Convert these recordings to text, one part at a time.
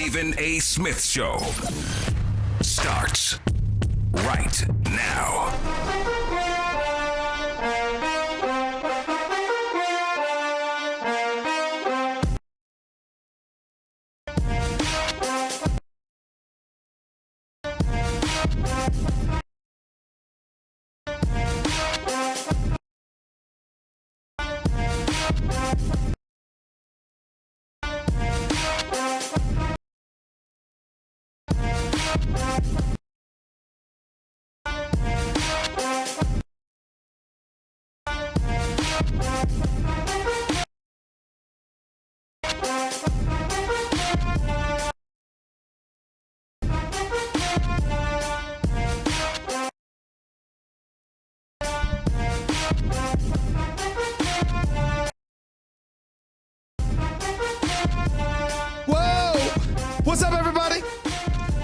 Stephen A. Smith Show starts right now. What's up, everybody?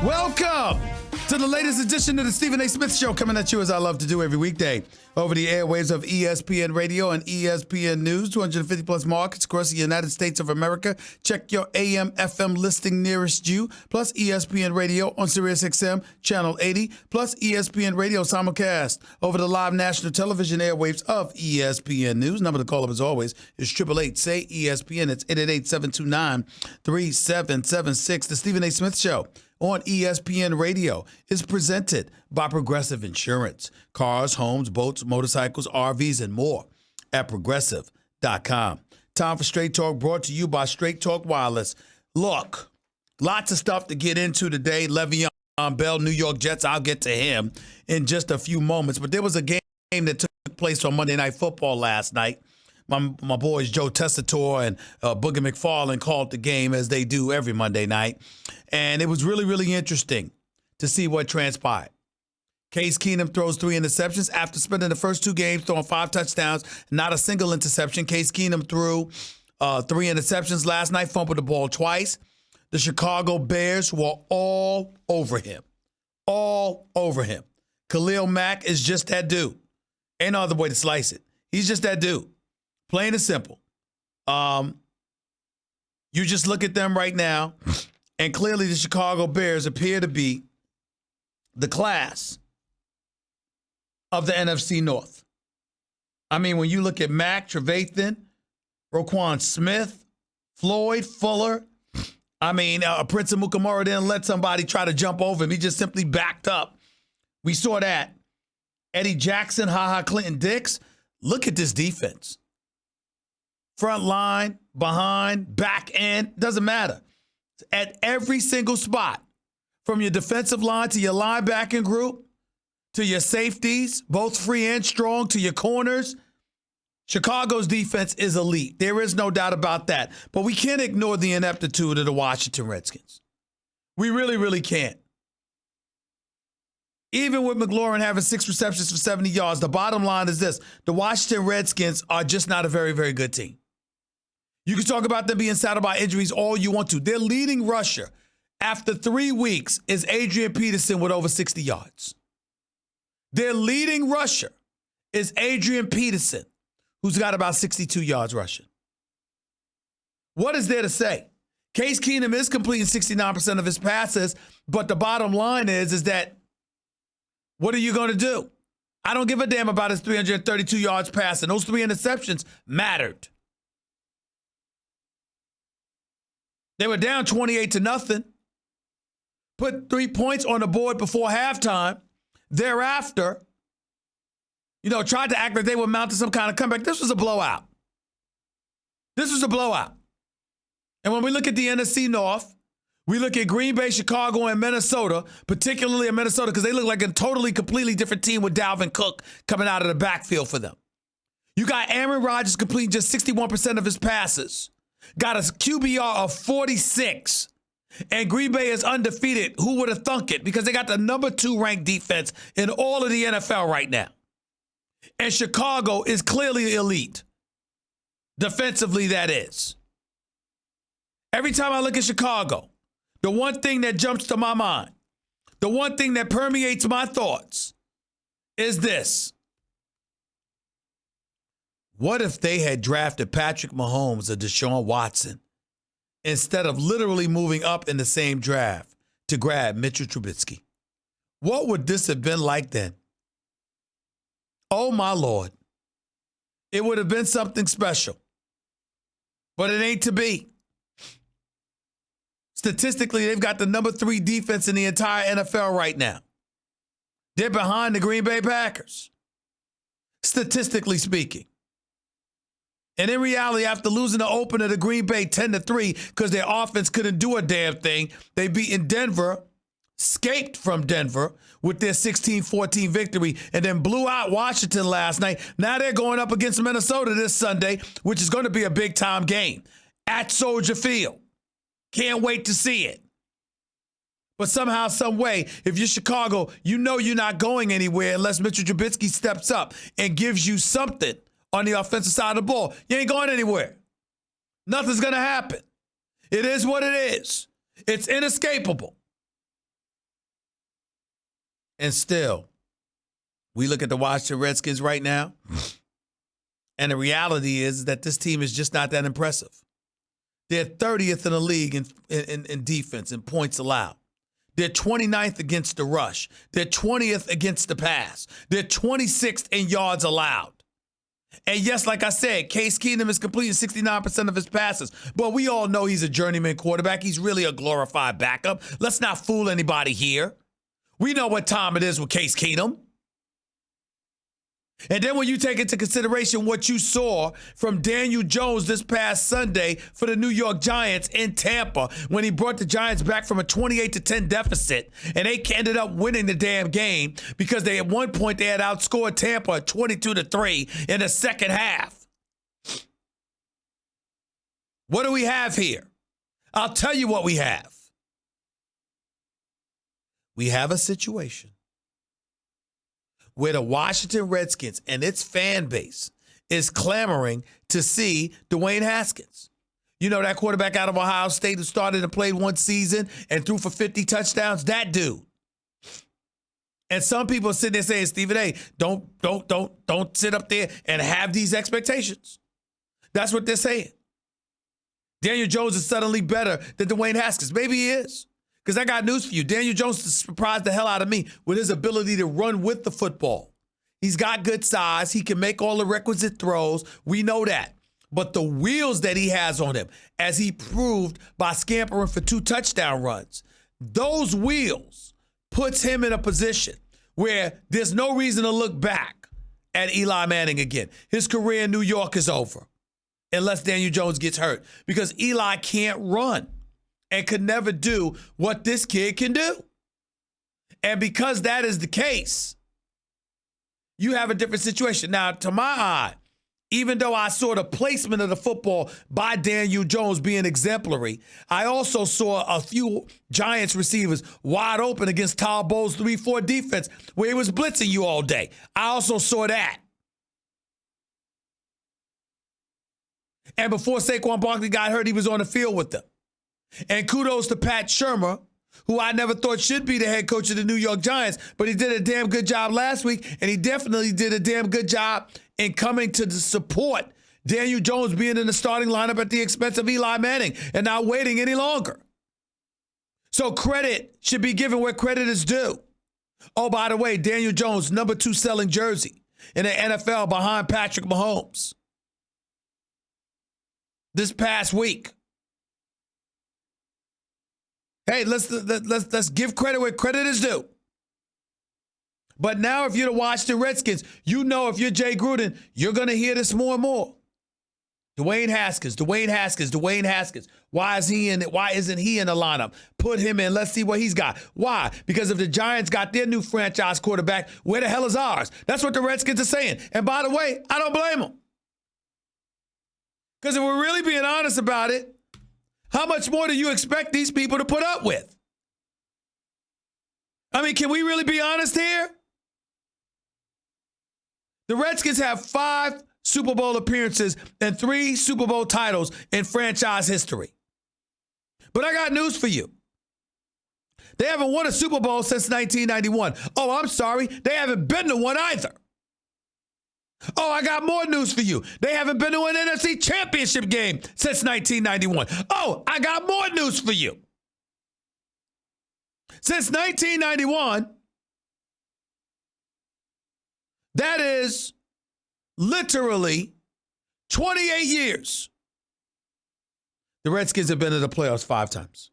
Welcome to the latest edition of the Stephen A. Smith Show, coming at you as I love to do every weekday over the airwaves of ESPN Radio and ESPN News, 250 plus markets across the United States of America. Check your AM, FM listing nearest you, plus ESPN Radio on SiriusXM Channel 80, plus ESPN Radio simulcast over the live national television airwaves of ESPN News. Number to call up, as always, is 888-SAY-ESPN. It's 888-729-3776. The Stephen A. Smith Show on ESPN Radio is presented by Progressive Insurance. Cars, homes, boats, motorcycles, RVs, and more at Progressive.com. Time for Straight Talk, brought to you by Straight Talk Wireless. Look, lots of stuff to get into today. Le'Veon Bell, New York Jets, I'll get to him in just a few moments. But there was a game that took place on Monday Night Football last night. My boys Joe Tessitore and Boogie McFarland called the game, as they do every Monday night. And it was really, really interesting to see what transpired. Case Keenum throws 3 interceptions after spending the first 2 games throwing 5 touchdowns, not a single interception. Case Keenum threw 3 interceptions last night, fumbled the ball twice. The Chicago Bears were all over him. All over him. Khalil Mack is just that dude. Ain't no other way to slice it. He's just that dude. Plain and simple. You just look at them right now, and clearly the Chicago Bears appear to be the class of the NFC North. I mean, when you look at Mack, Trevathan, Roquan Smith, Floyd, Fuller, I mean, Prince of Mukamura didn't let somebody try to jump over him. He just simply backed up. We saw that. Eddie Jackson, Clinton Dix. Look at this defense. Front line, behind, back end, doesn't matter. At every single spot, from your defensive line to your linebacking group, to your safeties, both free and strong, to your corners, Chicago's defense is elite. There is no doubt about that. But we can't ignore the ineptitude of the Washington Redskins. We really, really can't. Even with McLaurin having 6 receptions for 70 yards, the bottom line is this. The Washington Redskins are just not a very, very good team. You can talk about them being saddled by injuries all you want to. Their leading rusher after 3 weeks is Adrian Peterson with over 60 yards. Their leading rusher is Adrian Peterson, who's got about 62 yards rushing. What is there to say? Case Keenum is completing 69% of his passes, but the bottom line is that what are you going to do? I don't give a damn about his 332 yards passing. Those 3 interceptions mattered. They were down 28-0. Put 3 points on the board before halftime. Thereafter, tried to act like they were mounting some kind of comeback. This was a blowout. This was a blowout. And when we look at the NFC North, we look at Green Bay, Chicago, and Minnesota, particularly in Minnesota, because they look like a totally, completely different team with Dalvin Cook coming out of the backfield for them. You got Aaron Rodgers completing just 61% of his passes. Got a QBR of 46. And Green Bay is undefeated. Who would have thunk it? Because they got the number 2 ranked defense in all of the NFL right now. And Chicago is clearly elite. Defensively, that is. Every time I look at Chicago, the one thing that jumps to my mind, the one thing that permeates my thoughts is this. What if they had drafted Patrick Mahomes or Deshaun Watson instead of literally moving up in the same draft to grab Mitchell Trubisky? What would this have been like then? Oh, my Lord. It would have been something special. But it ain't to be. Statistically, they've got the number 3 defense in the entire NFL right now. They're behind the Green Bay Packers, statistically speaking. And in reality, after losing the opener to Green Bay 10-3 because their offense couldn't do a damn thing, they beaten Denver, escaped from Denver with their 16-14 victory, and then blew out Washington last night. Now they're going up against Minnesota this Sunday, which is going to be a big-time game at Soldier Field. Can't wait to see it. But somehow, some way, if you're Chicago, you know you're not going anywhere unless Mitchell Trubisky steps up and gives you something on the offensive side of the ball. You ain't going anywhere. Nothing's going to happen. It is what it is. It's inescapable. And still, we look at the Washington Redskins right now, and the reality is that this team is just not that impressive. They're 30th in the league in defense and points allowed. They're 29th against the rush. They're 20th against the pass. They're 26th in yards allowed. And yes, like I said, Case Keenum is completing 69% of his passes. But we all know he's a journeyman quarterback. He's really a glorified backup. Let's not fool anybody here. We know what time it is with Case Keenum. And then when you take into consideration what you saw from Daniel Jones this past Sunday for the New York Giants in Tampa, when he brought the Giants back from a 28-10 deficit, and they ended up winning the damn game because they at one point they had outscored Tampa 22-3 in the second half. What do we have here? I'll tell you what we have. We have a situation where the Washington Redskins and its fan base is clamoring to see Dwayne Haskins. You know, that quarterback out of Ohio State who started and played one season and threw for 50 touchdowns? That dude. And some people are sitting there saying, Stephen A., don't sit up there and have these expectations. That's what they're saying. Daniel Jones is suddenly better than Dwayne Haskins. Maybe he is. Because I got news for you. Daniel Jones surprised the hell out of me with his ability to run with the football. He's got good size. He can make all the requisite throws. We know that. But the wheels that he has on him, as he proved by scampering for 2 touchdown runs, those wheels puts him in a position where there's no reason to look back at Eli Manning again. His career in New York is over unless Daniel Jones gets hurt because Eli can't run and could never do what this kid can do. And because that is the case, you have a different situation. Now, to my eye, even though I saw the placement of the football by Daniel Jones being exemplary, I also saw a few Giants receivers wide open against Todd Bowles' 3-4 defense where he was blitzing you all day. I also saw that. And before Saquon Barkley got hurt, he was on the field with them. And kudos to Pat Shurmur, who I never thought should be the head coach of the New York Giants, but he did a damn good job last week, and he definitely did a damn good job in coming to support Daniel Jones being in the starting lineup at the expense of Eli Manning and not waiting any longer. So credit should be given where credit is due. Oh, by the way, Daniel Jones, number 2 selling jersey in the NFL behind Patrick Mahomes this past week. Hey, let's give credit where credit is due. But now if you're the Washington Redskins, you know if you're Jay Gruden, you're going to hear this more and more. Dwayne Haskins. Why isn't he in the lineup? Put him in. Let's see what he's got. Why? Because if the Giants got their new franchise quarterback, where the hell is ours? That's what the Redskins are saying. And by the way, I don't blame them. Because if we're really being honest about it, how much more do you expect these people to put up with? I mean, can we really be honest here? The Redskins have 5 Super Bowl appearances and 3 Super Bowl titles in franchise history. But I got news for you. They haven't won a Super Bowl since 1991. Oh, I'm sorry. They haven't been to one either. Oh, I got more news for you. They haven't been to an NFC championship game since 1991. Oh, I got more news for you. Since 1991, that is literally 28 years. The Redskins have been to the playoffs 5 times.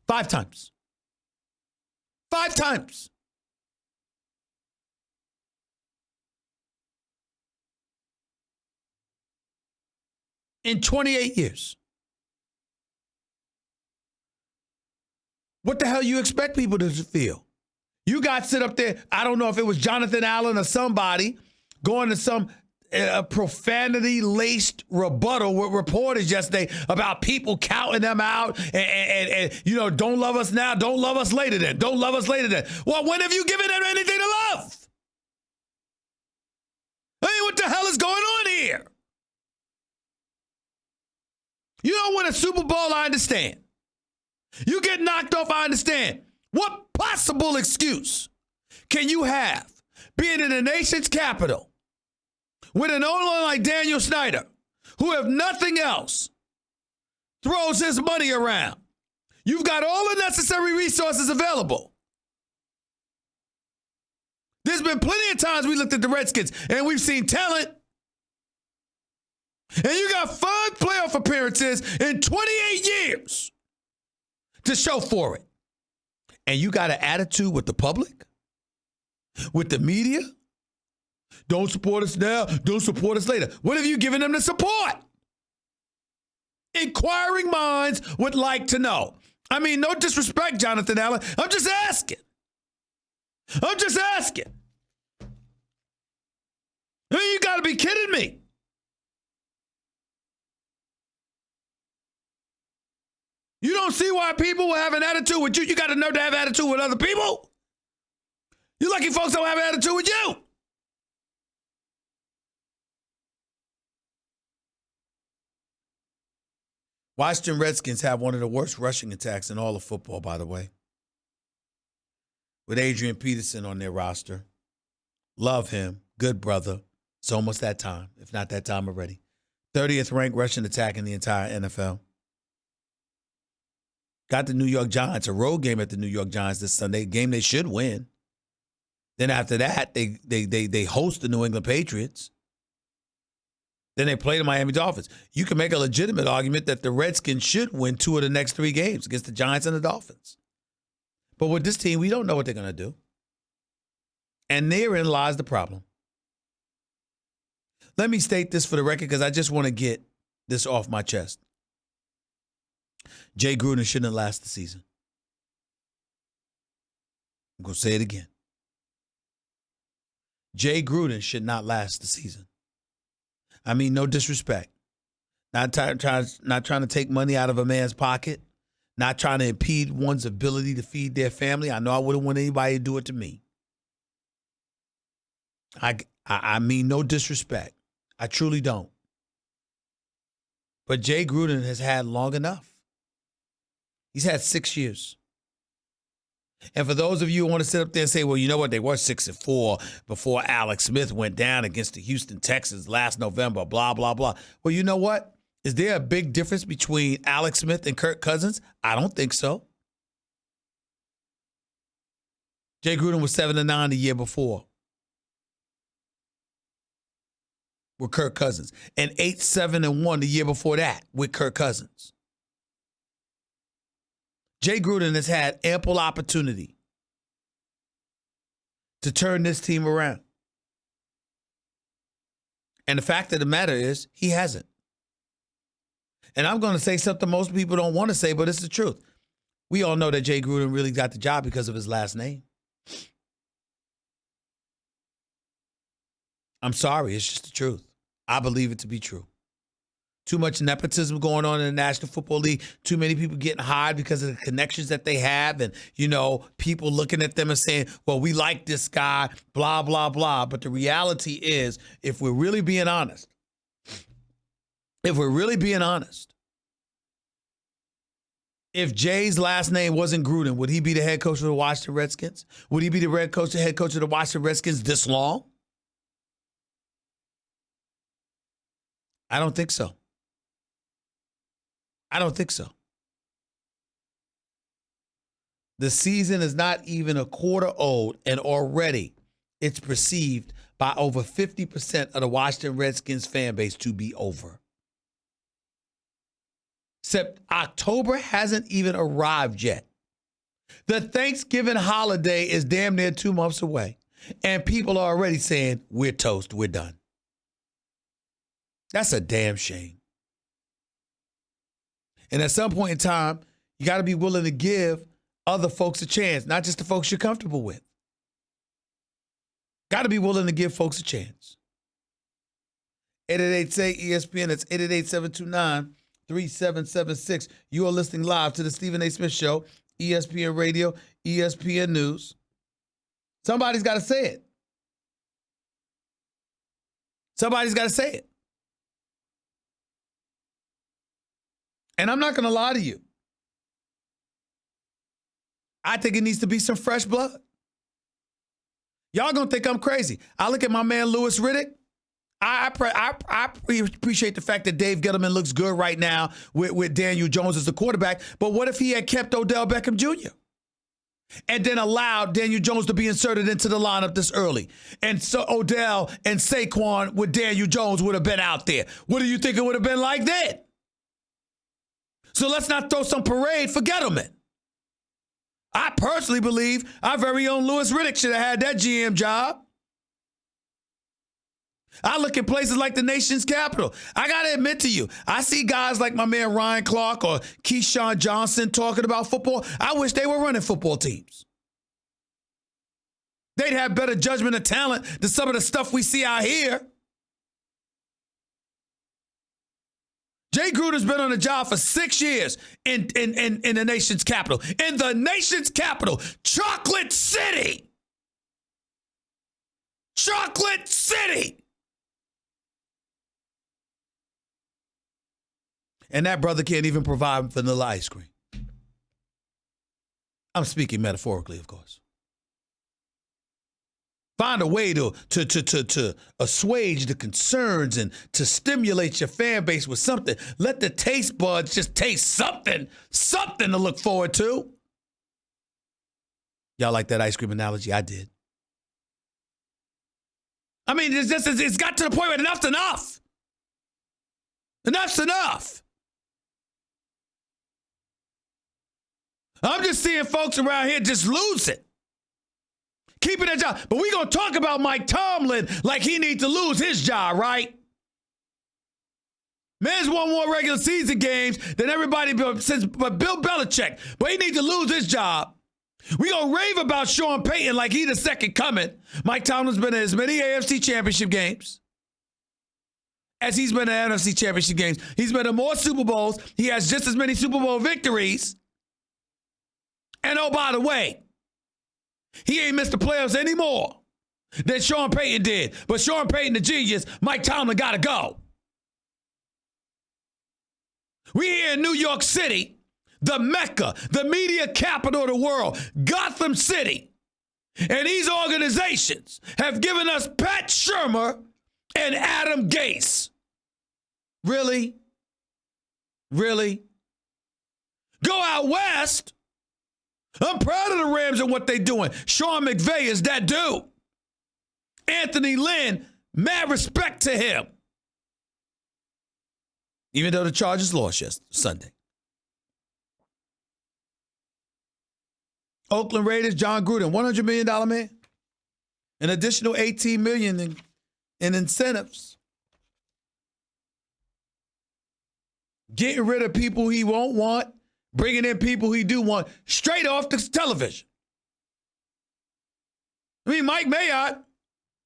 5 times. 5 times. In 28 years. What the hell you expect people to feel? You got sit up there, I don't know if it was Jonathan Allen or somebody, going to some profanity-laced rebuttal with reporters yesterday about people counting them out and don't love us now, don't love us later then, don't love us later then. Well, when have you given them anything to love? I mean, what the hell is going on here? You don't win a Super Bowl, I understand. You get knocked off, I understand. What possible excuse can you have being in the nation's capital with an owner like Daniel Snyder, who, if nothing else, throws his money around? You've got all the necessary resources available. There's been plenty of times we looked at the Redskins and we've seen talent. And you got 5 playoff appearances in 28 years to show for it. And you got an attitude with the public, with the media. Don't support us now, don't support us later. What have you given them to support? Inquiring minds would like to know. I mean, no disrespect, Jonathan Allen. I'm just asking. I'm just asking. I mean, you got to be kidding me. You don't see why people will have an attitude with you. You got to know to have attitude with other people. You lucky folks don't have an attitude with you. Washington Redskins have one of the worst rushing attacks in all of football, by the way, with Adrian Peterson on their roster. Love him. Good brother. It's almost that time, if not that time already. 30th ranked rushing attack in the entire NFL. Got the New York Giants, a road game at the New York Giants this Sunday, a game they should win. Then after that, they host the New England Patriots. Then they play the Miami Dolphins. You can make a legitimate argument that the Redskins should win 2 of the next 3 games against the Giants and the Dolphins. But with this team, we don't know what they're going to do. And therein lies the problem. Let me state this for the record because I just want to get this off my chest. Jay Gruden shouldn't have lasted the season. I'm going to say it again. Jay Gruden should not last the season. I mean, no disrespect. Not trying to take money out of a man's pocket. Not trying to impede one's ability to feed their family. I know I wouldn't want anybody to do it to me. I mean no disrespect. I truly don't. But Jay Gruden has had long enough. He's had 6 years. And for those of you who want to sit up there and say, well, you know what, they were 6-4 before Alex Smith went down against the Houston Texans last November, blah, blah, blah. Well, you know what? Is there a big difference between Alex Smith and Kirk Cousins? I don't think so. Jay Gruden was 7-9 the year before with Kirk Cousins, and 8-7-1 the year before that with Kirk Cousins. Jay Gruden has had ample opportunity to turn this team around. And the fact of the matter is, he hasn't. And I'm going to say something most people don't want to say, but it's the truth. We all know that Jay Gruden really got the job because of his last name. I'm sorry, it's just the truth. I believe it to be true. Too much nepotism going on in the National Football League. Too many people getting hired because of the connections that they have. And, you know, people looking at them and saying, well, we like this guy, blah, blah, blah. But the reality is, if we're really being honest, if Jay's last name wasn't Gruden, would he be the head coach of the Washington Redskins? Would he be the head coach of the Washington Redskins this long? I don't think so. I don't think so. The season is not even a quarter old, and already it's perceived by over 50% of the Washington Redskins fan base to be over. Except October hasn't even arrived yet. The Thanksgiving holiday is damn near 2 months away, and people are already saying, we're toast, we're done. That's a damn shame. And at some point in time, you got to be willing to give other folks a chance, not just the folks you're comfortable with. Got to be willing to give folks a chance. 888-SAY-ESPN, that's 888-729-3776. You are listening live to the Stephen A. Smith Show, ESPN Radio, ESPN News. Somebody's got to say it. Somebody's got to say it. And I'm not going to lie to you. I think it needs to be some fresh blood. Y'all going to think I'm crazy. I look at my man Louis Riddick. I appreciate the fact that Dave Gettleman looks good right now with Daniel Jones as the quarterback. But what if he had kept Odell Beckham Jr. and then allowed Daniel Jones to be inserted into the lineup this early? And so Odell and Saquon with Daniel Jones would have been out there. What do you think it would have been like then? So let's not throw some parade for Gettleman. I personally believe our very own Louis Riddick should have had that GM job. I look at places like the nation's capital. I got to admit to you, I see guys like my man Ryan Clark or Keyshawn Johnson talking about football. I wish they were running football teams. They'd have better judgment of talent than some of the stuff we see out here. Jay Gruden's been on the job for 6 years in the nation's capital. In the nation's capital, Chocolate City. Chocolate City. And that brother can't even provide vanilla ice cream. I'm speaking metaphorically, of course. Find a way to assuage the concerns and to stimulate your fan base with something. Let the taste buds just taste something to look forward to. Y'all like that ice cream analogy? I did. I mean, it's got to the point where enough's enough. Enough's enough. I'm just seeing folks around here just lose it. Keeping that job. But we're going to talk about Mike Tomlin like he needs to lose his job, right? Man's won more regular season games than everybody since but Bill Belichick. But he needs to lose his job. We're going to rave about Sean Payton like he the second coming. Mike Tomlin's been in as many AFC championship games as he's been in NFC championship games. He's been in more Super Bowls. He has just as many Super Bowl victories. And oh, by the way, he ain't missed the playoffs anymore than Sean Payton did. But Sean Payton, the genius, Mike Tomlin got to go. We here in New York City, the Mecca, the media capital of the world, Gotham City. And these organizations have given us Pat Shurmur and Adam Gase. Really? Really? Go out west. I'm proud of the Rams and what they're doing. Sean McVay is that dude. Anthony Lynn, mad respect to him. Even though the Chargers lost Sunday. Oakland Raiders, John Gruden, $100 million man. An additional $18 million in incentives. Getting rid of people he won't want. Bringing in people he do want straight off the television. I mean, Mike Mayock,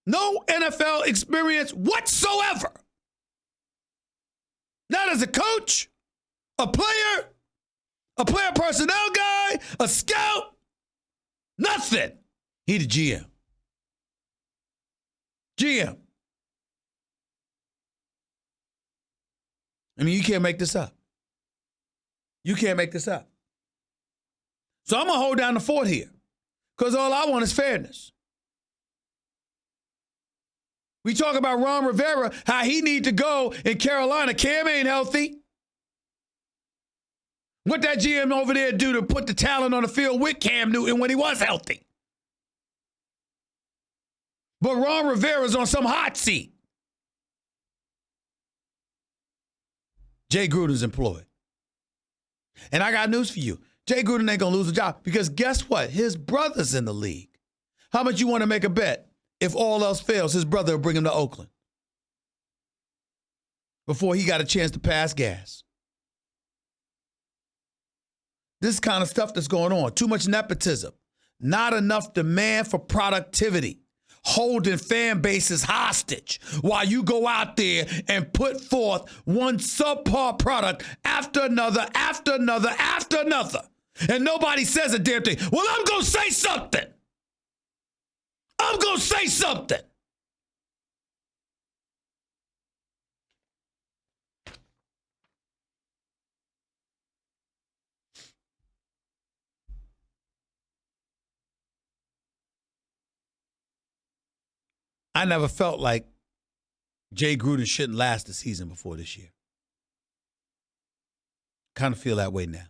no NFL experience whatsoever. Not as a coach, a player personnel guy, a scout, nothing. He the GM. GM. I mean, you can't make this up. You can't make this up. So I'm going to hold down the fort here because all I want is fairness. We talk about Ron Rivera, how he need to go in Carolina. Cam ain't healthy. What that GM over there do to put the talent on the field with Cam Newton when he was healthy? But Ron Rivera's on some hot seat. Jay Gruden's employed. And I got news for you. Jay Gruden ain't going to lose a job because guess what? His brother's in the league. How much you want to make a bet? If all else fails, his brother will bring him to Oakland before he got a chance to pass gas. This kind of stuff that's going on. Too much nepotism. Not enough demand for productivity. Holding fan bases hostage while you go out there and put forth one subpar product after another, after another, after another. And nobody says a damn thing. Well, I'm going to say something. I'm going to say something. I never felt like Jay Gruden shouldn't last the season before this year. Kind of feel that way now.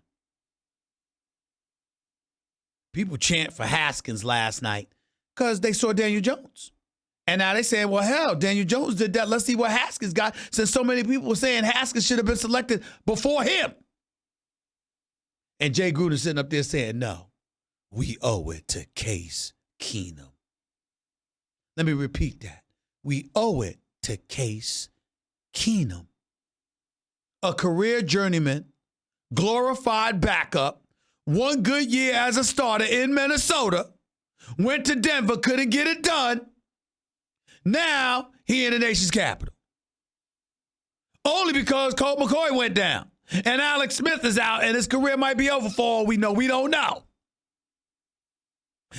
People chant for Haskins last night because they saw Daniel Jones. And now they saying, well, hell, Daniel Jones did that. Let's see what Haskins got, since so many people were saying Haskins should have been selected before him. And Jay Gruden sitting up there saying, no, we owe it to Case Keenum. Let me repeat that. We owe it to Case Keenum. A career journeyman, glorified backup, one good year as a starter in Minnesota, went to Denver, couldn't get it done. Now he in the nation's capital. Only because Colt McCoy went down and Alex Smith is out and his career might be over for all we know. We don't know.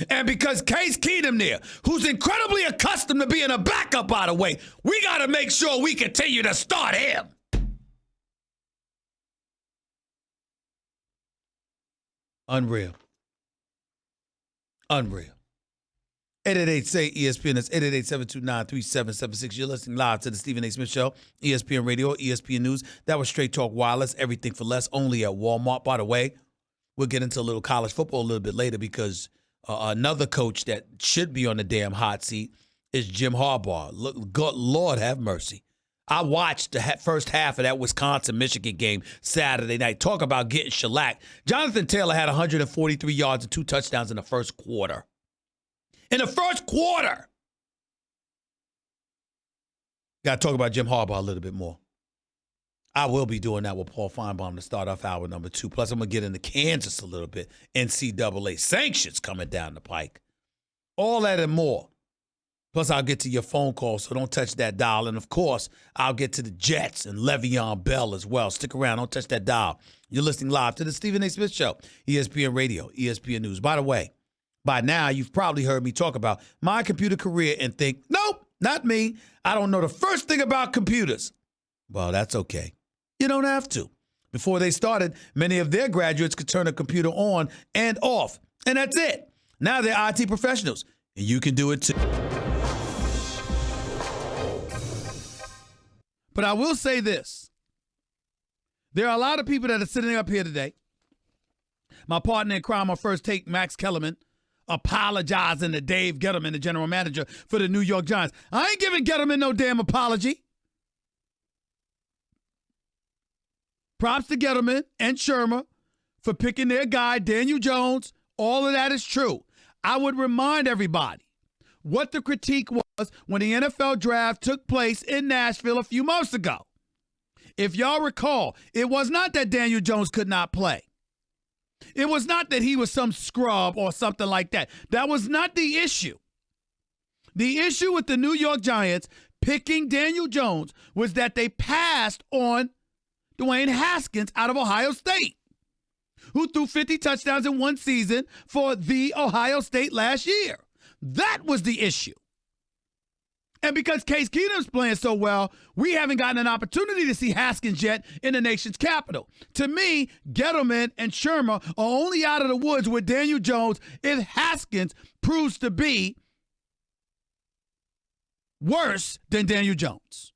And because Case Keenum there, who's incredibly accustomed to being a backup, by the way, we got to make sure we continue to start him. Unreal. Unreal. 888-SAY-ESPN. That's 888-729-3776. You're listening live to the Stephen A. Smith Show, ESPN Radio, ESPN News. That was Straight Talk Wireless, everything for less, only at Walmart. By the way, we'll get into a little college football a little bit later because another coach that should be on the damn hot seat is Jim Harbaugh. Look, God, Lord have mercy. I watched the first half of that Wisconsin-Michigan game Saturday night. Talk about getting shellacked. Jonathan Taylor had 143 yards and 2 touchdowns in the first quarter. In the first quarter. Got to talk about Jim Harbaugh a little bit more. I will be doing that with Paul Finebaum to start off hour number 2. Plus, I'm going to get into Kansas a little bit. NCAA sanctions coming down the pike. All that and more. Plus, I'll get to your phone call, so don't touch that dial. And, of course, I'll get to the Jets and Le'Veon Bell as well. Stick around. Don't touch that dial. You're listening live to the Stephen A. Smith Show, ESPN Radio, ESPN News. By the way, by now, you've probably heard me talk about my computer career and think, nope, not me. I don't know the first thing about computers. Well, that's okay. You don't have to. Before they started, many of their graduates could turn a computer on and off. And that's it. Now they're IT professionals. And you can do it too. But I will say this. There are a lot of people that are sitting up here today. My partner in crime on First Take, Max Kellerman, apologizing to Dave Gettleman, the general manager for the New York Giants. I ain't giving Gettleman no damn apology. Props to Gettleman and Shermer for picking their guy, Daniel Jones. All of that is true. I would remind everybody what the critique was when the NFL draft took place in Nashville a few months ago. If y'all recall, it was not that Daniel Jones could not play. It was not that he was some scrub or something like that. That was not the issue. The issue with the New York Giants picking Daniel Jones was that they passed on Dwayne Haskins out of Ohio State, who threw 50 touchdowns in one season for the Ohio State last year. That was the issue. And because Case Keenum's playing so well, we haven't gotten an opportunity to see Haskins yet in the nation's capital. To me, Gettleman and Shermer are only out of the woods with Daniel Jones if Haskins proves to be worse than Daniel Jones.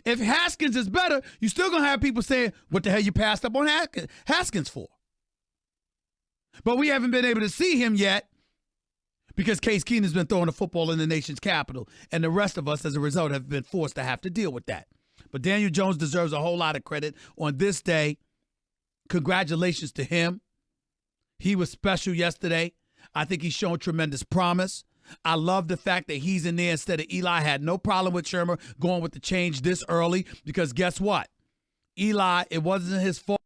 If Haskins is better, you're still going to have people saying, what the hell you passed up on Haskins for? But we haven't been able to see him yet because Case Keenum's been throwing the football in the nation's capital, and the rest of us, as a result, have been forced to have to deal with that. But Daniel Jones deserves a whole lot of credit on this day. Congratulations to him. He was special yesterday. I think he's shown tremendous promise. I love the fact that he's in there instead of Eli. I had no problem with Shermer going with the change this early because guess what? Eli, it wasn't his fault.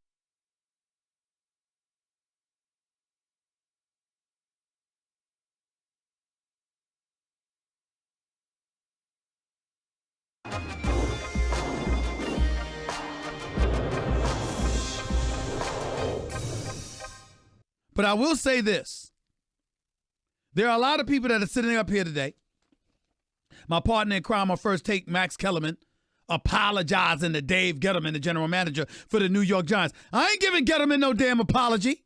But I will say this. There are a lot of people that are sitting up here today. My partner in crime on First Take, Max Kellerman, apologizing to Dave Gettleman, the general manager for the New York Giants. I ain't giving Gettleman no damn apology.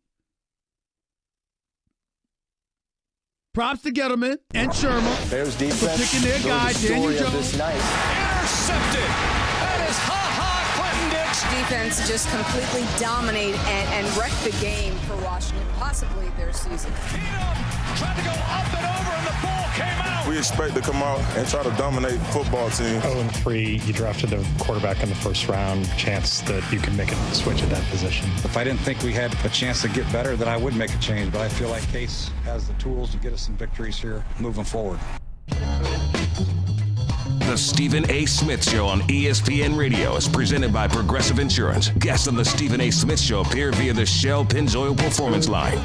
Props to Gettleman and Shermer Bears defense for picking their guy, Daniel Jones. Intercepted. That is Clinton Dix. Defense just completely dominate and wreck the game for Washington, possibly their season. Tried to go up and over, and the ball came out. We expect to come out and try to dominate football teams. 0-3, you drafted a quarterback in the first round, chance that you can make a switch at that position. If I didn't think we had a chance to get better, then I would make a change. But I feel like Case has the tools to get us some victories here moving forward. The Stephen A. Smith Show on ESPN Radio is presented by Progressive Insurance. Guests on the Stephen A. Smith Show appear via the Shell Pennzoil Performance Line.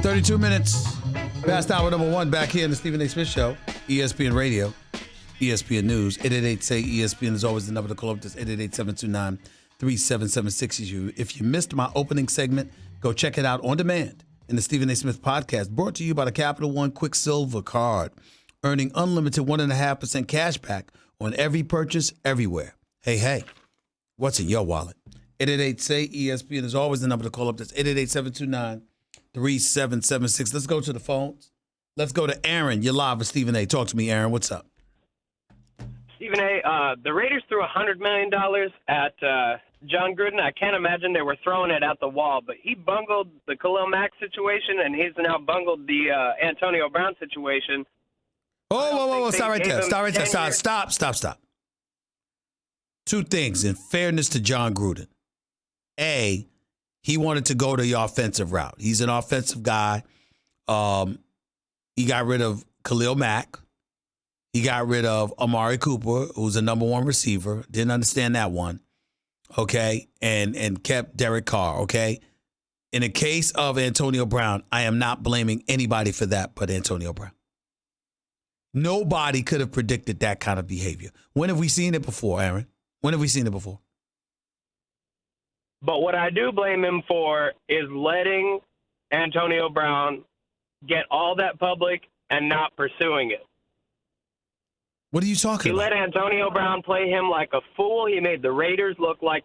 $32 minutes past hour number one back here in the Stephen A. Smith Show, ESPN Radio, ESPN News, 888-SAY-ESPN is always the number to call up. This 888-729-3776. If you missed my opening segment, go check it out on demand in the Stephen A. Smith podcast, brought to you by the Capital One Quicksilver Card, earning unlimited 1.5% cash back on every purchase everywhere. Hey, what's in your wallet? 888-SAY-ESPN is always the number to call up. That's 888-729-3776. Let's go to the phones. Let's go to Aaron. You're live with Stephen A. Talk to me, Aaron. What's up? Stephen A., the Raiders threw $100 million at John Gruden. I can't imagine they were throwing it at the wall, but he bungled the Khalil Mack situation, and he's now bungled the Antonio Brown situation. Whoa. Stop right there. Stop. Two things in fairness to John Gruden. A, he wanted to go the offensive route. He's an offensive guy. He got rid of Khalil Mack. He got rid of Amari Cooper, who's a number one receiver. Didn't understand that one. Okay. And kept Derek Carr. Okay. In the case of Antonio Brown, I am not blaming anybody for that but Antonio Brown. Nobody could have predicted that kind of behavior. When have we seen it before, Aaron? When have we seen it before? But what I do blame him for is letting Antonio Brown get all that public and not pursuing it. What are you talking about? He let Antonio Brown play him like a fool. He made the Raiders look like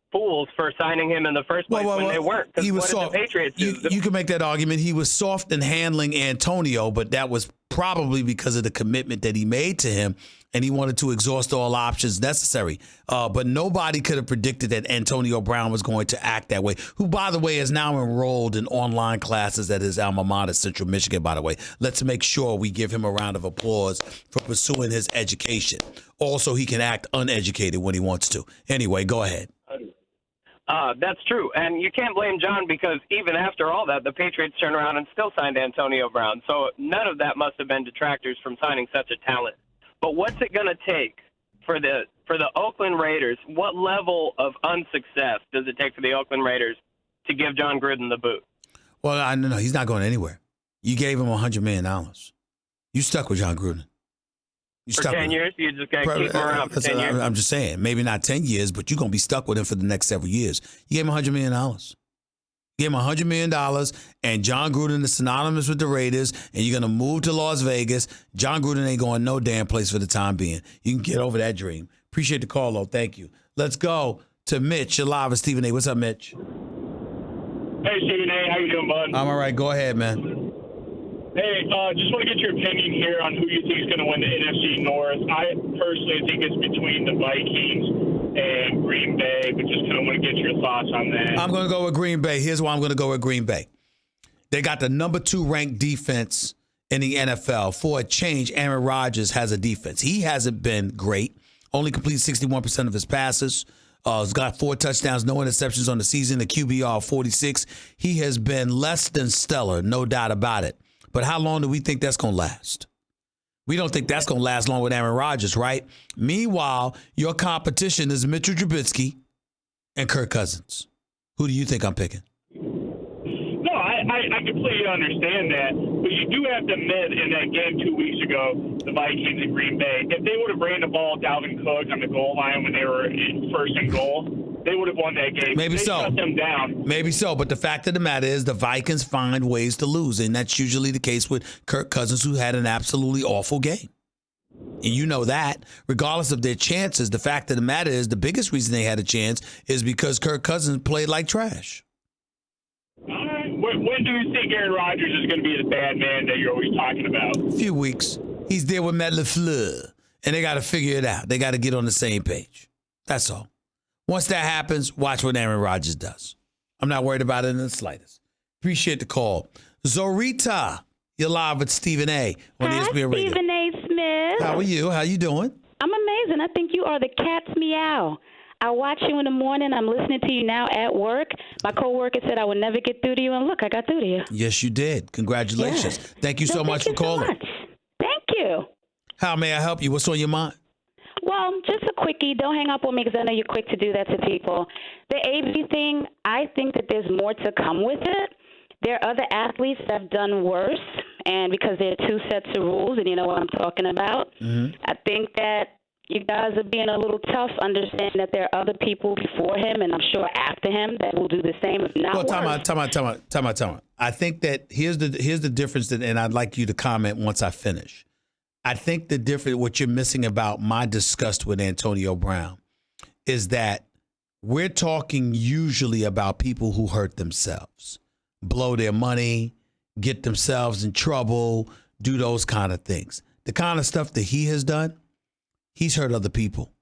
fools for signing him in the first place when they weren't. He was soft. The Patriots you can make that argument. He was soft in handling Antonio, but that was probably because of the commitment that he made to him, and he wanted to exhaust all options necessary. But nobody could have predicted that Antonio Brown was going to act that way, who, by the way, is now enrolled in online classes at his alma mater, Central Michigan, by the way. Let's make sure we give him a round of applause for pursuing his education. Also, he can act uneducated when he wants to. Anyway, go ahead. That's true. And you can't blame John because even after all that, the Patriots turned around and still signed Antonio Brown. So none of that must have been detractors from signing such a talent. But what's it going to take for the Oakland Raiders? What level of unsuccess does it take for the Oakland Raiders to give John Gruden the boot? Well, I know he's not going anywhere. You gave him $100 million. You stuck with John Gruden. For 10 years? You're just going to keep him around for 10 years? I'm just saying, maybe not 10 years, but you're going to be stuck with him for the next several years. You gave him $100 million. Give him $100 million, and John Gruden is synonymous with the Raiders, and you're going to move to Las Vegas. John Gruden ain't going no damn place for the time being. You can get over that dream. Appreciate the call, though. Thank you. Let's go to Mitch. You're live with Stephen A. What's up, Mitch? Hey, Stephen A. How you doing, bud? I'm all right. Go ahead, man. Hey, just want to get your opinion here on who you think is going to win the NFC North. I personally think it's between the Vikings and Green Bay, but just kind of want to get your thoughts on that. I'm going to go with Green Bay. Here's why I'm going to go with Green Bay. They got the number 2 ranked defense in the NFL. For a change, Aaron Rodgers has a defense. He hasn't been great. Only completes 61% of his passes. He's got 4 touchdowns, no interceptions on the season. The QBR 46. He has been less than stellar, no doubt about it. But how long do we think that's going to last? We don't think that's going to last long with Aaron Rodgers, right? Meanwhile, your competition is Mitchell Trubisky and Kirk Cousins. Who do you think I'm picking? No, I completely understand that. But you do have to admit in that game 2 weeks ago, the Vikings and Green Bay, if they would have ran the ball Dalvin Cook on the goal line when they were in first and goal, they would have won that game. Maybe they so. shut them down. Maybe so. But the fact of the matter is the Vikings find ways to lose. And that's usually the case with Kirk Cousins, who had an absolutely awful game. And you know that. Regardless of their chances, the fact of the matter is the biggest reason they had a chance is because Kirk Cousins played like trash. All right. When do you think Aaron Rodgers is going to be the bad man that you're always talking about? A few weeks. He's there with Matt LaFleur. And they got to figure it out. They got to get on the same page. That's all. Once that happens, watch what Aaron Rodgers does. I'm not worried about it in the slightest. Appreciate the call. Zorita, you're live with Stephen A. on ESPN Radio. Stephen A. Smith. How are you? How you doing? I'm amazing. I think you are the cat's meow. I watch you in the morning. I'm listening to you now at work. My coworker said I would never get through to you, and look, I got through to you. Yes, you did. Congratulations. Yes. Thank you so much for calling. Thank you so much. Thank you. How may I help you? What's on your mind? Well, just a quickie. Don't hang up on me because I know you're quick to do that to people. The AB thing, I think that there's more to come with it. There are other athletes that have done worse, and because there are 2 sets of rules, and you know what I'm talking about, I think that you guys are being a little tough, understanding that there are other people before him, and I'm sure after him, that will do the same, if not worse. Time out. I think that here's the difference, and I'd like you to comment once I finish. I think the difference, what you're missing about my disgust with Antonio Brown is that we're talking usually about people who hurt themselves, blow their money, get themselves in trouble, do those kind of things. The kind of stuff that he has done, he's hurt other people.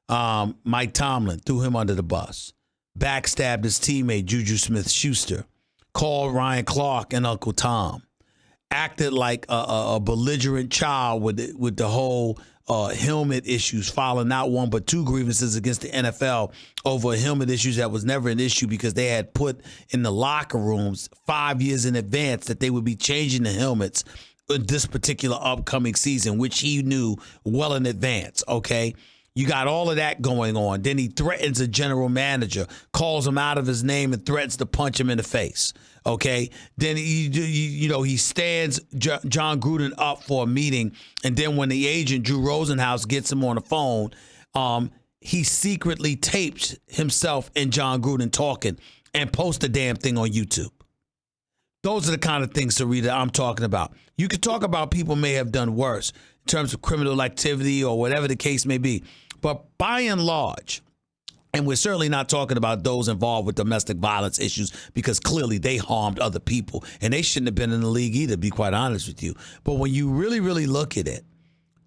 Mike Tomlin threw him under the bus, backstabbed his teammate Juju Smith-Schuster, called Ryan Clark and Uncle Tom, acted like a belligerent child with the whole helmet issues, filing not 1 but 2 grievances against the NFL over helmet issues that was never an issue because they had put in the locker rooms 5 years in advance that they would be changing the helmets in this particular upcoming season, which he knew well in advance, okay? You got all of that going on. Then he threatens a general manager, calls him out of his name and threatens to punch him in the face. Okay. Then he stands John Gruden up for a meeting, and then when the agent Drew Rosenhaus gets him on the phone, he secretly tapes himself and John Gruden talking and posts the damn thing on YouTube. Those are the kind of things, Sarita, I'm talking about. You could talk about people may have done worse in terms of criminal activity or whatever the case may be. But by and large, and we're certainly not talking about those involved with domestic violence issues because clearly they harmed other people and they shouldn't have been in the league either, to be quite honest with you. But when you really, really look at it,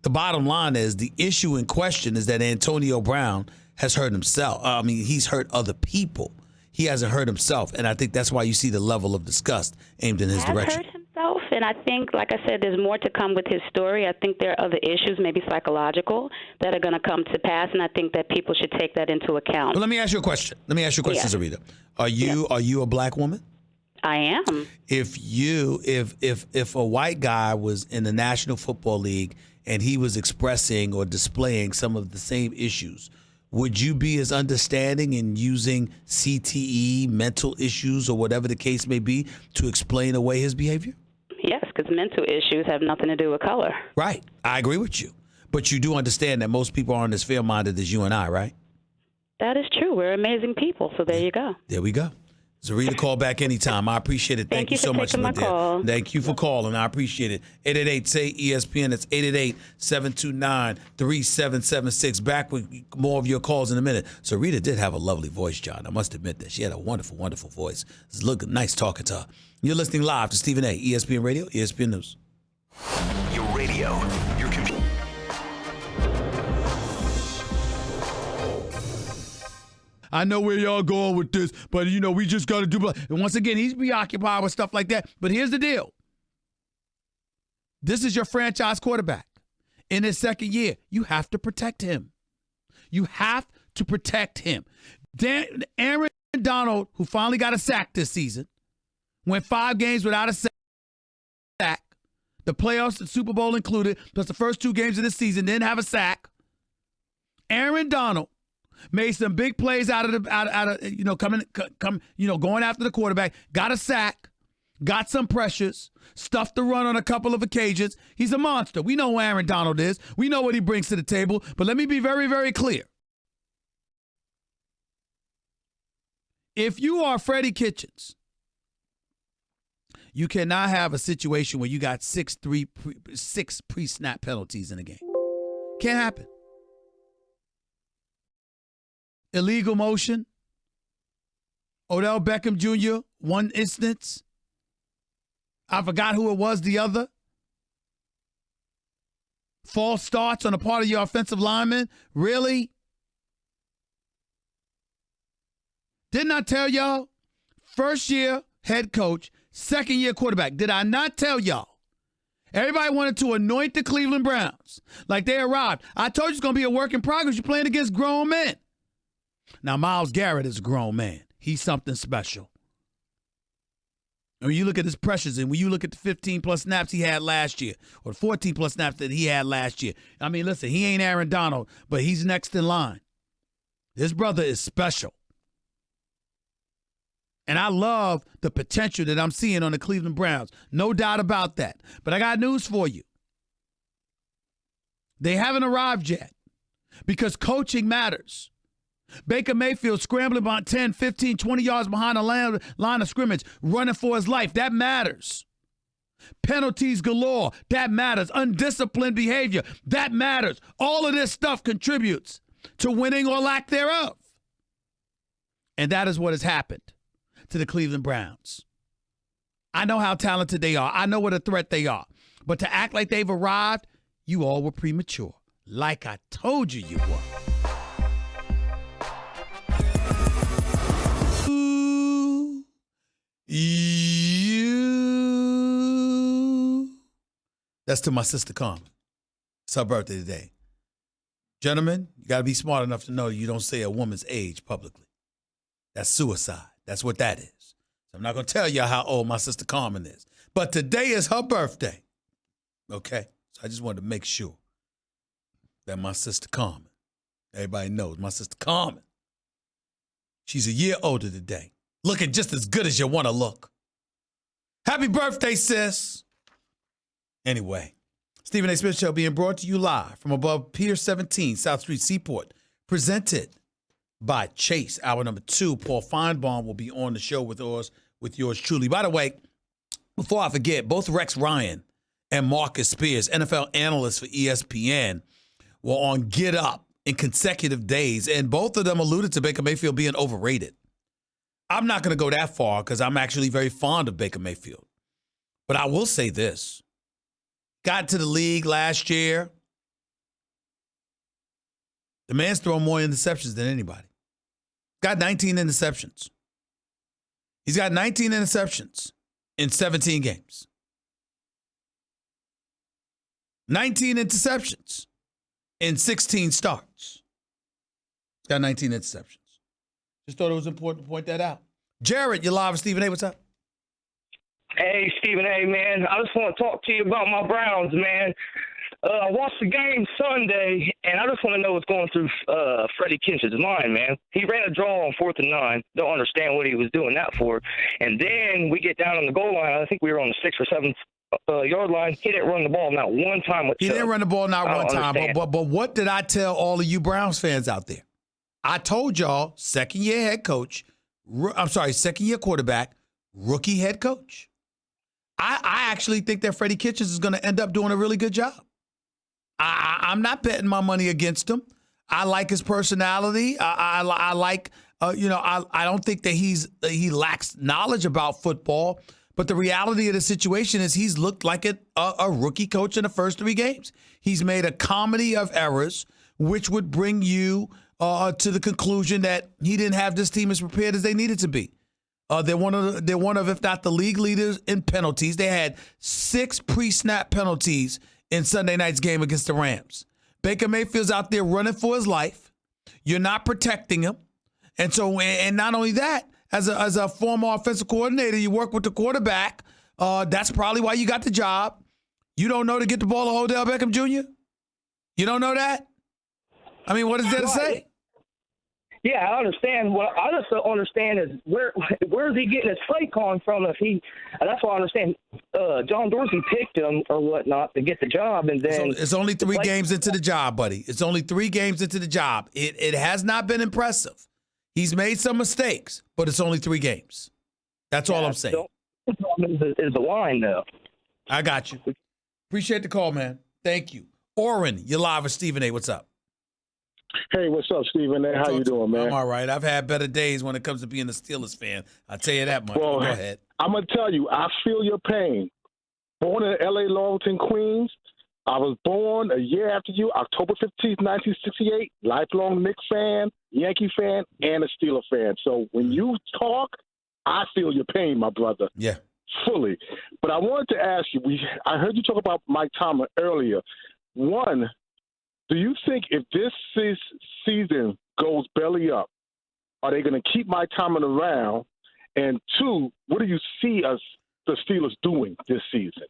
the bottom line is the issue in question is that Antonio Brown has hurt himself. He's hurt other people. He hasn't hurt himself, and I think that's why you see the level of disgust aimed in his direction. Hurt himself, and I think, like I said, there's more to come with his story. I think there are other issues, maybe psychological, that are going to come to pass, and I think that people should take that into account. Well, let me ask you a question. Zarita. Are you a black woman? I am. If a white guy was in the National Football League and he was expressing or displaying some of the same issues, would you be as understanding in using CTE, mental issues, or whatever the case may be to explain away his behavior? Yes, because mental issues have nothing to do with color. Right. I agree with you. But you do understand that most people aren't as fair-minded as you and I, right? That is true. We're amazing people, so there you go. There we go. Zarita, call back anytime. I appreciate it. Thank you so much, my dear. Call. Thank you for calling. I appreciate it. 888-SAY-ESPN. It's 888-729-3776. Back with more of your calls in a minute. Zarita did have a lovely voice, John. I must admit that. She had a wonderful, wonderful voice. It's looking nice talking to her. You're listening live to Stephen A. ESPN Radio, ESPN News. Your radio, your computer. I know where y'all going with this, but, we just got to do. And once again, he's preoccupied with stuff like that. But here's the deal. This is your franchise quarterback. In his second year, you have to protect him. You have to protect him. Aaron Donald, who finally got a sack this season, went 5 games without a sack. The playoffs, the Super Bowl included, plus the first 2 games of the season, didn't have a sack. Aaron Donald made some big plays going after the quarterback, got a sack, got some pressures, stuffed the run on a couple of occasions. He's a monster. We know who Aaron Donald is. We know what he brings to the table. But let me be very, very clear. If you are Freddie Kitchens, you cannot have a situation where you got 6 pre-snap penalties in a game. Can't happen. Illegal motion. Odell Beckham Jr., one instance. I forgot who it was, the other. False starts on the part of your offensive lineman. Really? Didn't I tell y'all? First year head coach, second year quarterback. Did I not tell y'all? Everybody wanted to anoint the Cleveland Browns like they arrived. I told you it's going to be a work in progress. You're playing against grown men. Now, Myles Garrett is a grown man. He's something special. And when you look at his pressures and when you look at the 15-plus snaps he had last year or the 14-plus snaps that he had last year, I mean, listen, he ain't Aaron Donald, but he's next in line. His brother is special. And I love the potential that I'm seeing on the Cleveland Browns. No doubt about that. But I got news for you. They haven't arrived yet because coaching matters. Baker Mayfield scrambling about 10, 15, 20 yards behind the line of scrimmage, running for his life. That matters. Penalties galore. That matters. Undisciplined behavior. That matters. All of this stuff contributes to winning or lack thereof. And that is what has happened to the Cleveland Browns. I know how talented they are. I know what a threat they are. But to act like they've arrived, you all were premature. Like I told you were. That's to my sister Carmen. It's her birthday today. Gentlemen, you got to be smart enough to know you don't say a woman's age publicly. That's suicide. That's what that is. So I'm not going to tell you how old my sister Carmen is. But today is her birthday. Okay? So I just wanted to make sure that my sister Carmen, everybody knows my sister Carmen, she's a year older today. Looking just as good as you want to look. Happy birthday, sis. Anyway, Stephen A. Smith Show being brought to you live from above Pier 17, South Street Seaport. Presented by Chase. Hour number 2, Paul Finebaum will be on the show with yours truly. By the way, before I forget, both Rex Ryan and Marcus Spears, NFL analysts for ESPN, were on Get Up in consecutive days, and both of them alluded to Baker Mayfield being overrated. I'm not going to go that far because I'm actually very fond of Baker Mayfield. But I will say this. Got to the league last year. The man's thrown more interceptions than anybody. Got 19 interceptions. He's got 19 interceptions in 17 games. 19 interceptions in 16 starts. He's got 19 interceptions. Just thought it was important to point that out. Jared, you're live with Stephen A. What's up? Hey, Stephen A., man. I just want to talk to you about my Browns, man. I watched the game Sunday, and I just want to know what's going through Freddie Kitchens' mind, man. He ran a draw on 4th and 9. Don't understand what he was doing that for. And then we get down on the goal line. I think we were on the 6th or 7th yard line. He didn't run the ball not one time. He didn't run the ball not one time. But what did I tell all of you Browns fans out there? I told y'all, second-year head coach, second-year quarterback, rookie head coach. I actually think that Freddie Kitchens is going to end up doing a really good job. I'm not betting my money against him. I like his personality. I like, I don't think that he lacks knowledge about football. But the reality of the situation is he's looked like a rookie coach in the first 3 games. He's made a comedy of errors, which would bring you to the conclusion that he didn't have this team as prepared as they needed to be. They're one of, if not the league leaders in penalties. They had 6 pre-snap penalties in Sunday night's game against the Rams. Baker Mayfield's out there running for his life. You're not protecting him. And not only that, as a former offensive coordinator, you work with the quarterback. That's probably why you got the job. You don't know to get the ball to Odell Beckham Jr.? You don't know that? I mean, what is there to say? Yeah, I understand. What I just don't understand is where is he getting his play calling from? That's why I understand John Dorsey picked him or whatnot to get the job, and then it's only 3 games into the job, buddy. It's only 3 games into the job. It has not been impressive. He's made some mistakes, but it's only 3 games. That's all I'm saying. The problem is the line, though. I got you. Appreciate the call, man. Thank you. Oren, you're live with Stephen A. What's up? Hey, what's up, Stephen A? How you doing, man? I'm all right. I've had better days when it comes to being a Steelers fan. I'll tell you that much. Well, go ahead. I'm going to tell you, I feel your pain. Born in L.A., Lawton, Queens. I was born a year after you, October 15th, 1968. Lifelong Knicks fan, Yankee fan, and a Steeler fan. So when you talk, I feel your pain, my brother. Yeah. Fully. But I wanted to ask you, I heard you talk about Mike Tomlin earlier. One, do you think if this season goes belly up, are they going to keep Mike Tomlin around? And 2, what do you see as the Steelers doing this season?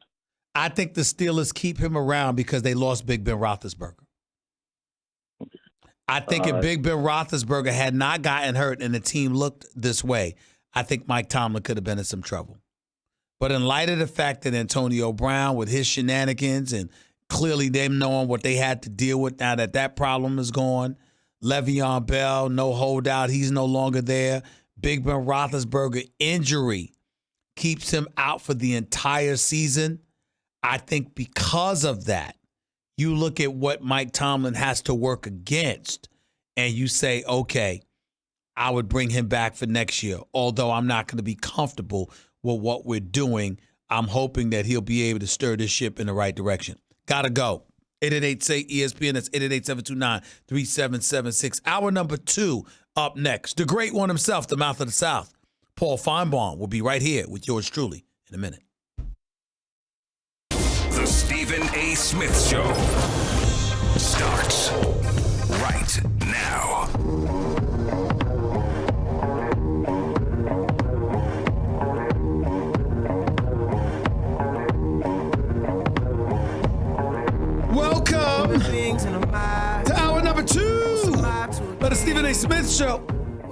I think the Steelers keep him around because they lost Big Ben Roethlisberger. I think if Big Ben Roethlisberger had not gotten hurt and the team looked this way, I think Mike Tomlin could have been in some trouble. But in light of the fact that Antonio Brown, with his shenanigans and clearly them knowing what they had to deal with now that problem is gone, Le'Veon Bell, no holdout, he's no longer there. Big Ben Roethlisberger injury keeps him out for the entire season. I think because of that, you look at what Mike Tomlin has to work against and you say, okay, I would bring him back for next year. Although I'm not going to be comfortable with what we're doing, I'm hoping that he'll be able to stir this ship in the right direction. Gotta go. 888-SAY-ESPN. That's 888-729-3776. Hour number 2 up next. The great one himself, the mouth of the South, Paul Finebaum, will be right here with yours truly in a minute. The Stephen A. Smith Show starts right now. Welcome to hour number 2 of the Stephen A. Smith Show.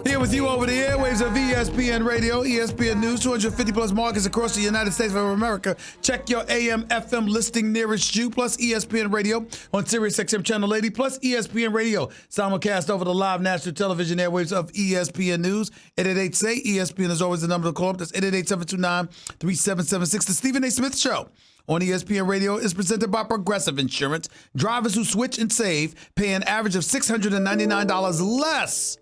Here with you over the airwaves of ESPN Radio, ESPN News, 250-plus markets across the United States of America. Check your AM, FM listing nearest you, plus ESPN Radio on SiriusXM Channel 80, plus ESPN Radio, simulcast over the live national television airwaves of ESPN News. 888-SAY-ESPN is always the number to call up. That's 888-729-3776. The Stephen A. Smith Show on ESPN Radio is presented by Progressive Insurance. Drivers who switch and save pay an average of $699 less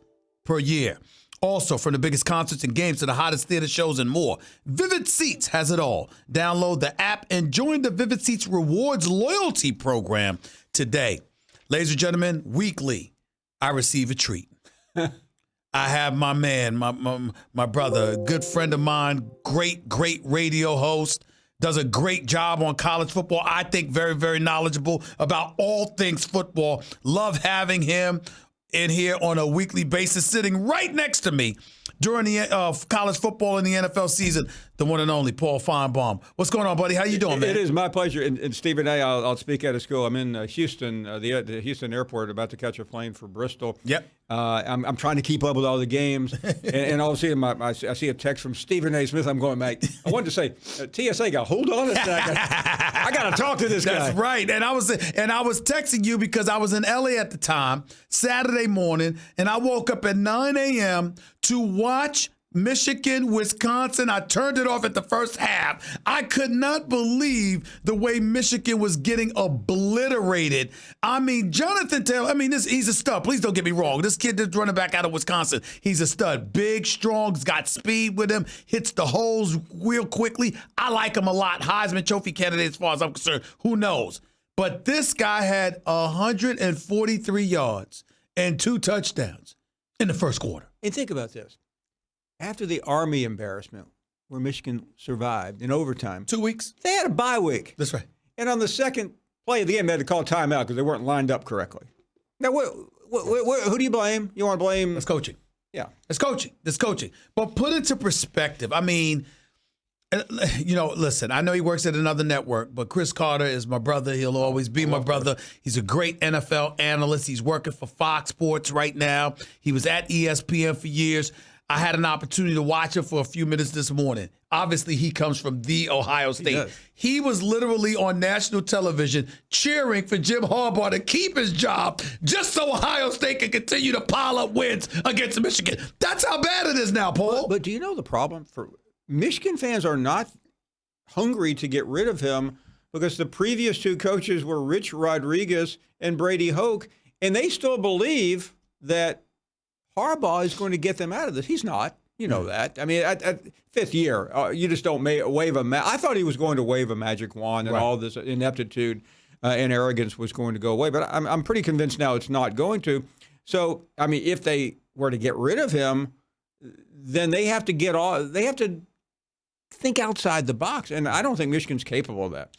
per year. Also, from the biggest concerts and games to the hottest theater shows and more, Vivid Seats has it all. Download the app and join the Vivid Seats Rewards loyalty program today. Ladies and gentlemen, weekly, I receive a treat. I have my man, my brother, a good friend of mine, great radio host, does a great job on college football. I think very, very knowledgeable about all things football. Love having him in here on a weekly basis, sitting right next to me during the college football and the NFL season, the one and only Paul Finebaum. What's going on, buddy? How you doing, man? It is my pleasure. And Stephen A., I'll speak out of school. I'm in Houston, the Houston airport, about to catch a plane for Bristol. Yep. I'm trying to keep up with all the games. and all of a sudden, I see a text from Stephen A. Smith. I'm going, mate, I wanted to say, TSA guy, hold on a second. I got to talk to this guy. That's right. And I was texting you because I was in LA at the time, Saturday morning, and I woke up at 9 a.m. to watch Michigan, Wisconsin. I turned it off at the first half. I could not believe the way Michigan was getting obliterated. I mean, Jonathan Taylor, he's a stud. Please don't get me wrong. This kid that's running back out of Wisconsin, he's a stud. Big, strong, he's got speed with him, hits the holes real quickly. I like him a lot. Heisman Trophy candidate as far as I'm concerned. Who knows? But this guy had 143 yards and 2 touchdowns in the first quarter. And think about this. After the Army embarrassment, where Michigan survived in overtime, 2 weeks, they had a bye week. That's right. And on the second play of the game, they had to call timeout because they weren't lined up correctly. Now, who do you blame? You want to blame? That's coaching. Yeah. It's coaching. It's coaching. But put into perspective, listen, I know he works at another network, but Chris Carter is my brother. He'll always be my brother. He's a great NFL analyst. He's working for Fox Sports right now. He was at ESPN for years. I had an opportunity to watch him for a few minutes this morning. Obviously, he comes from the Ohio State. He was literally on national television cheering for Jim Harbaugh to keep his job just so Ohio State can continue to pile up wins against Michigan. That's how bad it is now, Paul. But do you know the problem? For Michigan fans are not hungry to get rid of him because the previous 2 coaches were Rich Rodriguez and Brady Hoke, and they still believe that Harbaugh is going to get them out of this. He's not. You know that. I mean, at 5th year, you just don't wave I thought he was going to wave a magic wand and all this ineptitude and arrogance was going to go away. But I'm pretty convinced now it's not going to. So, if they were to get rid of him, then they have to think outside the box. And I don't think Michigan's capable of that.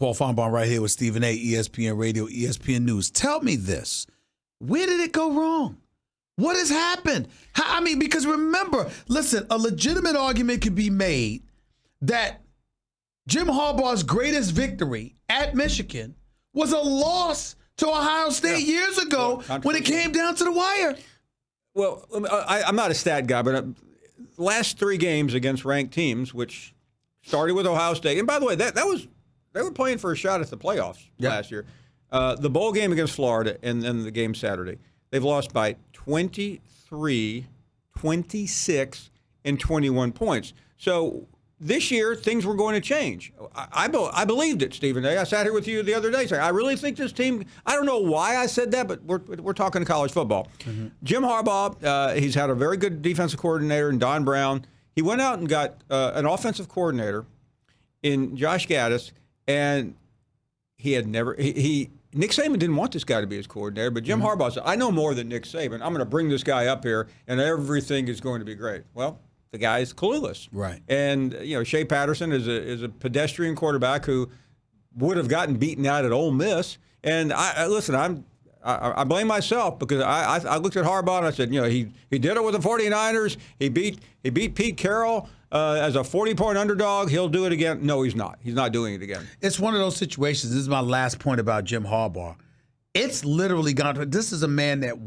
Paul Finebaum right here with Stephen A., ESPN Radio, ESPN News. Tell me this. Where did it go wrong? What has happened? Because remember, listen, a legitimate argument could be made that Jim Harbaugh's greatest victory at Michigan was a loss to Ohio State years ago when it came down to the wire. Well, I'm not a stat guy, but last 3 games against ranked teams, which started with Ohio State, and by the way, that was they were playing for a shot at the playoffs last year. The bowl game against Florida and then the game Saturday, they've lost by 23, 26, and 21 points. So this year, things were going to change. I believed it, Stephen A. I sat here with you the other day saying, I really think this team, I don't know why I said that, but we're talking college football. Mm-hmm. Jim Harbaugh, he's had a very good defensive coordinator in Don Brown. He went out and got an offensive coordinator in Josh Gaddis, and he had never, Nick Saban didn't want this guy to be his coordinator, but Jim Harbaugh said, I know more than Nick Saban. I'm going to bring this guy up here, and everything is going to be great. Well, the guy's clueless. Right. And, Shea Patterson is a pedestrian quarterback who would have gotten beaten out at Ole Miss. And, I blame myself because I looked at Harbaugh and I said, he did it with the 49ers. He beat Pete Carroll as a 40-point underdog. He'll do it again. No, he's not. He's not doing it again. It's one of those situations. This is my last point about Jim Harbaugh. It's literally gone to, this is a man that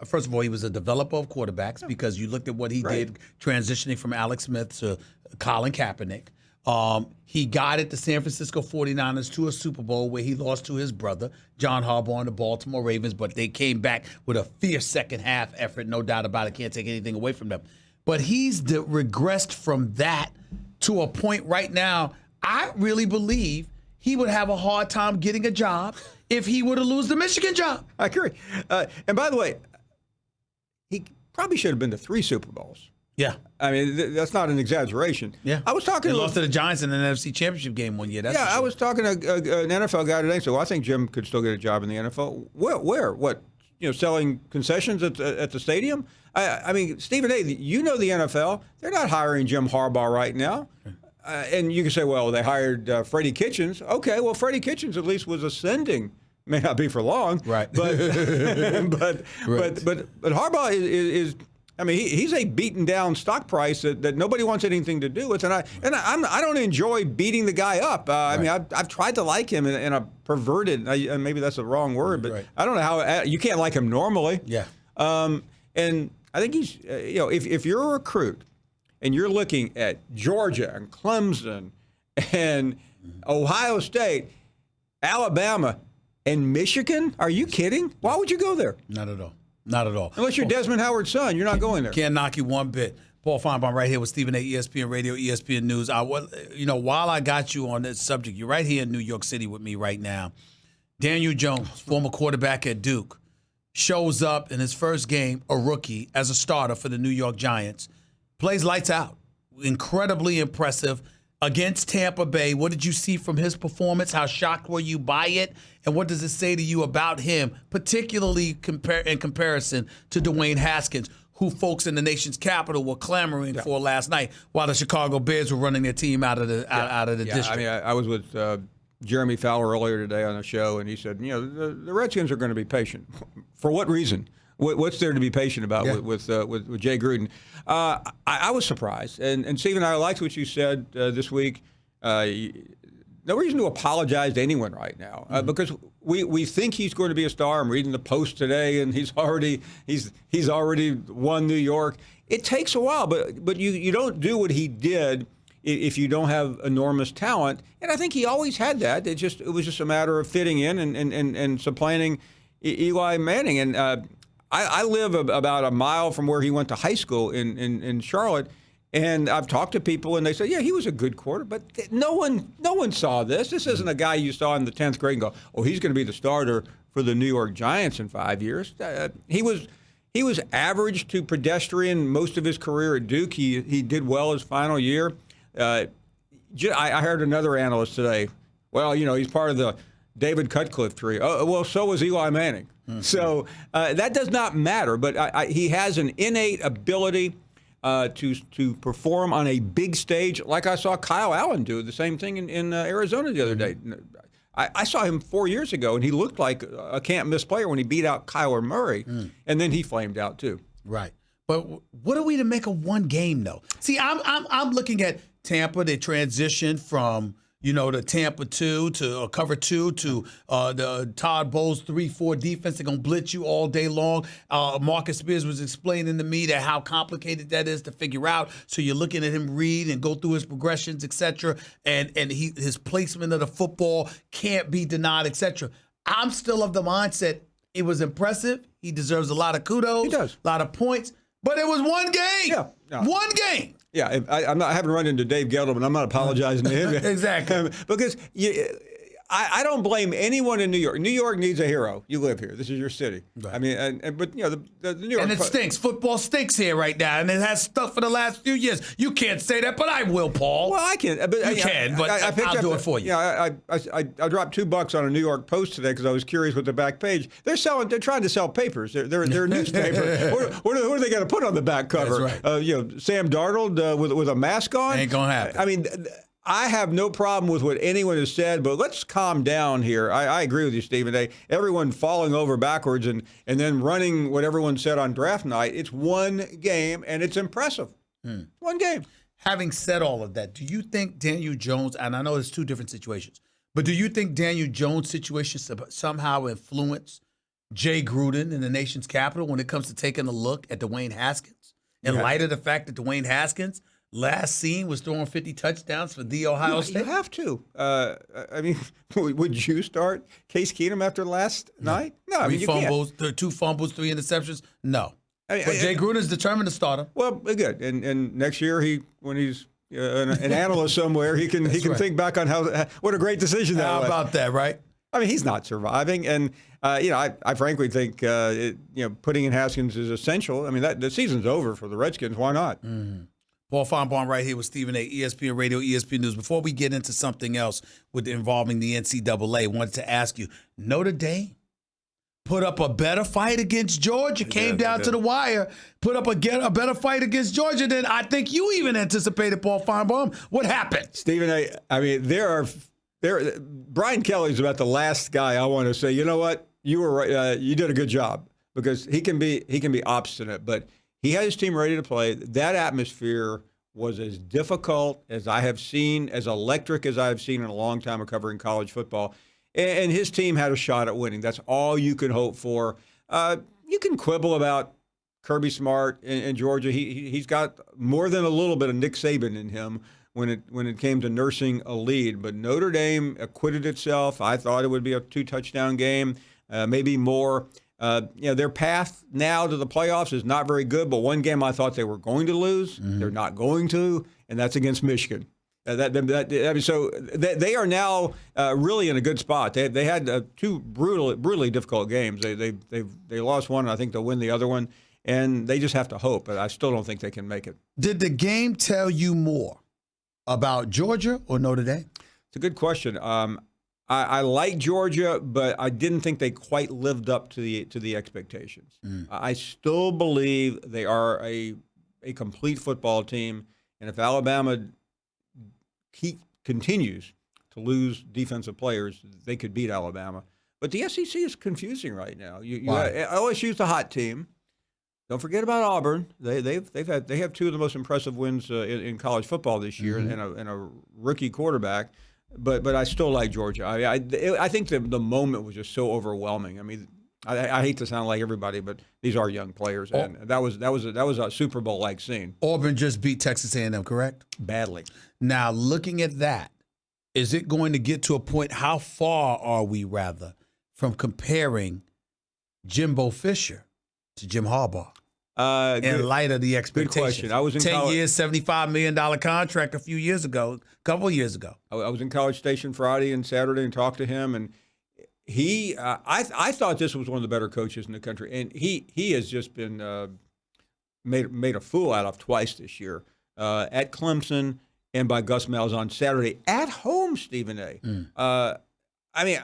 first of all, he was a developer of quarterbacks because you looked at what he did transitioning from Alex Smith to Colin Kaepernick. He guided the San Francisco 49ers to a Super Bowl where he lost to his brother, John Harbaugh, and the Baltimore Ravens, but they came back with a fierce second half effort, no doubt about it. Can't take anything away from them. But he's regressed from that to a point right now, I really believe he would have a hard time getting a job if he were to lose the Michigan job. I agree. And by the way, he probably should have been to 3 Super Bowls. Yeah. I mean, that's not an exaggeration. Yeah. I was talking lost to the Giants in an NFC Championship game one year. That's I was talking to an NFL guy today, so I think Jim could still get a job in the NFL. Where? What? Selling concessions at the stadium? I mean, Stephen A., you know the NFL. They're not hiring Jim Harbaugh right now. And you can say, well, they hired Freddie Kitchens. Okay, well, Freddie Kitchens at least was ascending. May not be for long. Right. But Harbaugh is I mean, he's a beaten down stock price that nobody wants anything to do with, and I don't enjoy beating the guy up. I mean, I've tried to like him in a perverted, maybe that's the wrong word, but I don't know how you can't like him normally. Yeah. And I think he's if you're a recruit and you're looking at Georgia and Clemson and Ohio State, Alabama, and Michigan, are you kidding? Why would you go there? Not at all. Not at all. Unless you're Desmond Howard's son, you're not going there. Can't knock you one bit. Paul Finebaum right here with Stephen A. ESPN Radio, ESPN News. While I got you on this subject, you're right here in New York City with me right now. Daniel Jones, former quarterback at Duke, shows up in his first game, a rookie, as a starter for the New York Giants. Plays lights out. Incredibly impressive against Tampa Bay. What did you see from his performance? How shocked were you by it? And what does it say to you about him, particularly in comparison to Dwayne Haskins, who folks in the nation's capital were clamoring for last night while the Chicago Bears were running their team out of the district? I mean, I was with Jeremy Fowler earlier today on a show, and he said, the Redskins are going to be patient. For what reason? What's there to be patient about with Jay Gruden? I was surprised, and Steve and I liked what you said this week. No reason to apologize to anyone right now because we think he's going to be a star. I'm reading the Post today, and he's already won New York. It takes a while, but you don't do what he did if you don't have enormous talent. And I think he always had that. It was just a matter of fitting in and supplanting Eli Manning. And I live about a mile from where he went to high school in Charlotte. And I've talked to people, and they say, yeah, he was a good quarterback, but no one saw this. This isn't a guy you saw in the 10th grade and go, oh, he's going to be the starter for the New York Giants in 5 years. He was average to pedestrian most of his career at Duke. He did well his final year. I heard another analyst today, well, he's part of the David Cutcliffe tree. Oh, well, so was Eli Manning. Mm-hmm. So that does not matter, but he has an innate ability to perform on a big stage, like I saw Kyle Allen do the same thing in Arizona the other day. I saw him 4 years ago, and he looked like a can't-miss player when he beat out Kyler Murray, and then he flamed out too. Right. But what are we to make of one game, though? See, I'm looking at Tampa. They transitioned from the Tampa 2 to cover 2 to the Todd Bowles 3-4 defense. They're going to blitz you all day long. Marcus Spears was explaining to me that how complicated that is to figure out. So you're looking at him read and go through his progressions, etc. And his placement of the football can't be denied, etc. I'm still of the mindset it was impressive. He deserves a lot of kudos. He does. A lot of points. But it was one game. Yeah. One game. Yeah, I haven't run into Dave Gettleman. I'm not apologizing to him. Exactly. Because I don't blame anyone in New York. New York needs a hero. You live here. This is your city. Right. I mean, but the New York. And it stinks. Football stinks here right now, and it has stuff for the last few years. You can't say that, but I will, Paul. Well, I can. But you can, but I'll do it for you. Yeah, I dropped $2 on a New York Post today because I was curious with the back page. They're trying to sell papers. They're a newspaper. What are they going to put on the back cover? That's right. Sam Darnold with a mask on. Ain't gonna happen. I mean. I have no problem with what anyone has said, but let's calm down here. I agree with you, Stephen. Everyone falling over backwards and then running what everyone said on draft night. It's one game, and it's impressive. One game. Having said all of that, do you think Daniel Jones, and I know it's two different situations, but do you think Daniel Jones' situation somehow influenced Jay Gruden in the nation's capital when it comes to taking a look at Dwayne Haskins? In light of the fact that Dwayne Haskins last seen was throwing 50 touchdowns for the Ohio State? You have to. I mean, would you start Case Keenum after last night? No, you can't. 2 fumbles, 3 interceptions? No. But Jay Gruden's determined to start him. Well, good. And next year, when he's an analyst somewhere, he can think back on what a great decision that was. How about that, right? I mean, he's not surviving, and I frankly think putting in Haskins is essential. I mean, the season's over for the Redskins. Why not? Mm-hmm. Paul Finebaum right here with Stephen A. ESPN Radio, ESPN News. Before we get into something else involving the NCAA, I wanted to ask you, Notre Dame put up a better fight against Georgia, came down to the wire, put up a better fight against Georgia than I think you even anticipated, Paul Finebaum. What happened? Stephen, I mean, Brian Kelly's about the last guy I want to say, you know what, you were right, you did a good job, because he can be obstinate, but he had his team ready to play. That atmosphere was as difficult as I have seen, as electric as I have seen in a long time of covering college football. And his team had a shot at winning. That's all you can hope for. You can quibble about Kirby Smart in Georgia. He's got more than a little bit of Nick Saban in him when it came to nursing a lead. But Notre Dame acquitted itself. I thought it would be a 2-touchdown game, maybe more. Their path now to the playoffs is not very good, but one game I thought they were going to lose, they're not going to, and that's against Michigan. So they are now really in a good spot. They had two brutally difficult games. They lost one, and I think they'll win the other one, and they just have to hope. But I still don't think they can make it. Did the game tell you more about Georgia or Notre Dame? It's a good question. I like Georgia, but I didn't think they quite lived up to the expectations. I still believe they are a complete football team, and if Alabama continues to lose defensive players, they could beat Alabama. But the SEC is confusing right now. LSU's the hot team. Don't forget about Auburn. They have two of the most impressive wins in college football this year, and a rookie quarterback. But I still like Georgia. I think the moment was just so overwhelming. I mean, I hate to sound like everybody, but these are young players, and that was a Super Bowl like scene. Auburn just beat Texas A&M, correct? Badly. Now, looking at that, is it going to get to a point? How far are we, rather, from comparing Jimbo Fisher to Jim Harbaugh? In light of the expectations. Good question. I was in 10 years, $75 million contract a couple of years ago. I was in College Station Friday and Saturday and talked to him, and I thought this was one of the better coaches in the country, and he has just been made a fool out of twice this year at Clemson and by Gus Malzahn Saturday at home. Stephen A. I mean,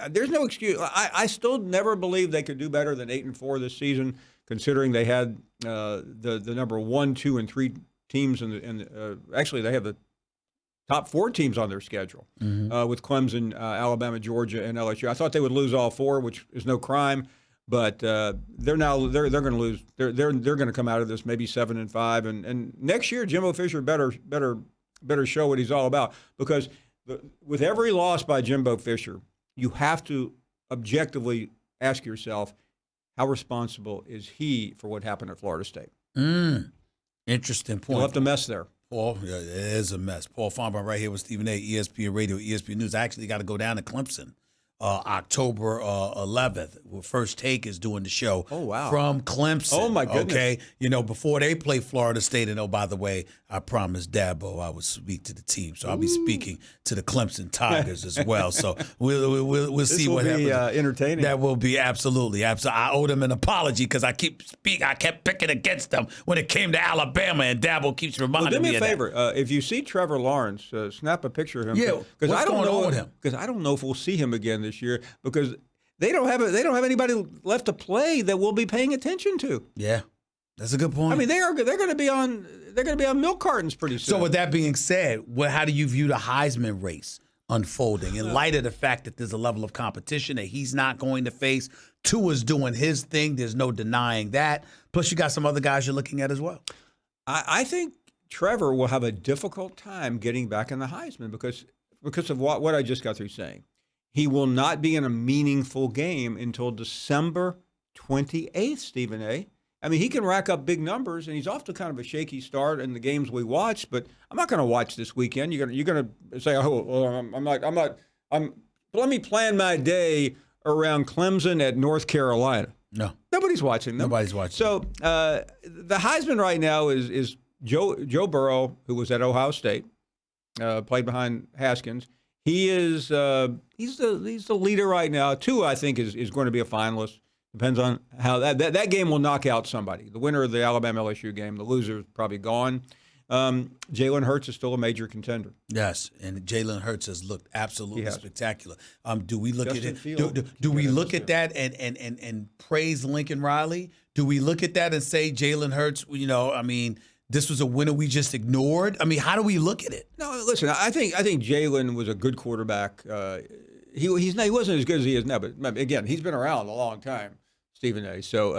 there's no excuse. I still never believed they could do better than 8-4 this season, considering they had the number 1, 2, and 3 teams actually they have the top 4 teams on their schedule with Clemson, Alabama, Georgia, and LSU. I thought they would lose all 4, which is no crime, but they're going to lose. They're going to come out of this maybe 7-5, and next year Jimbo Fisher better show what he's all about, because with every loss by Jimbo Fisher, you have to objectively ask yourself, how responsible is he for what happened at Florida State? Interesting point. He left a mess there. Paul, yeah, it is a mess. Paul Finebaum right here with Stephen A., ESPN Radio, ESPN News. I actually got to go down to Clemson October 11th. First Take is doing the show from Clemson. Oh, my goodness. Okay, before they play Florida State. And, by the way, I promised Dabo I would speak to the team. So I'll be speaking to the Clemson Tigers as well. So we'll see what happens. This will be entertaining. That will be absolutely. I owe them an apology because I kept picking against them when it came to Alabama, and Dabo keeps reminding me of that. Do me a favor. If you see Trevor Lawrence, snap a picture of him. Yeah, what's going on with him? Because I don't know if we'll see him again this year, because they don't have anybody left to play that we'll be paying attention to. Yeah, that's a good point. I mean, they're going to be on milk cartons pretty soon. So with that being said, how do you view the Heisman race unfolding in light of the fact that there's a level of competition that he's not going to face? Tua's doing his thing. There's no denying that. Plus, you got some other guys you're looking at as well. I think Trevor will have a difficult time getting back in the Heisman because of what I just got through saying. He will not be in a meaningful game until December 28th, Stephen A. I mean, he can rack up big numbers, and he's off to kind of a shaky start in the games we watched. But I'm not going to watch this weekend. You're going to say, let me plan my day around Clemson at North Carolina. No, nobody's watching them. Nobody's watching. So the Heisman right now is Joe Burrow, who was at Ohio State, played behind Haskins. He is he's the leader right now. Tua, I think, is going to be a finalist. Depends on how that game will knock out somebody. The winner of the Alabama LSU game, the loser is probably gone. Jalen Hurts is still a major contender. Yes, and Jalen Hurts has looked absolutely spectacular. Do we look Justin at it? Fields, do we look at that and praise Lincoln Riley? Do we look at that and say Jalen Hurts? This was a winner we just ignored. I mean, how do we look at it? No, listen. I think Jalen was a good quarterback. He wasn't as good as he is now, but again, he's been around a long time, Stephen A. So,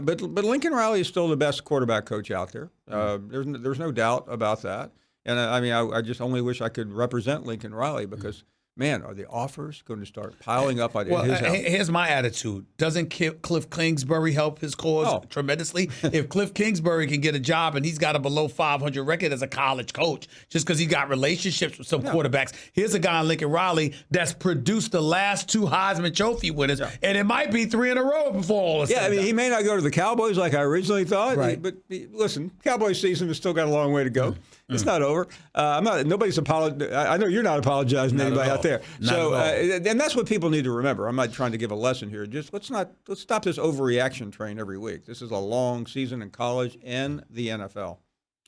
but Lincoln Riley is still the best quarterback coach out there. There's no doubt about that. And I just only wish I could represent Lincoln Riley because man, are the offers going to start piling up on his house? Here's my attitude. Doesn't Cliff Kingsbury help his cause tremendously? If Cliff Kingsbury can get a job and he's got a below 500 record as a college coach just because he got relationships with some quarterbacks. Here's a guy in Lincoln Riley that's produced the last 2 Heisman Trophy winners, and it might be 3 in a row before all of a sudden. Yeah, I mean, he may not go to the Cowboys like I originally thought, Right. but listen, Cowboys season has still got a long way to go. It's not over. Nobody's apologizing. I know you're not apologizing to anybody out there. And that's what people need to remember. I'm not trying to give a lesson here. Just let's stop this overreaction train every week. This is a long season in college and the NFL.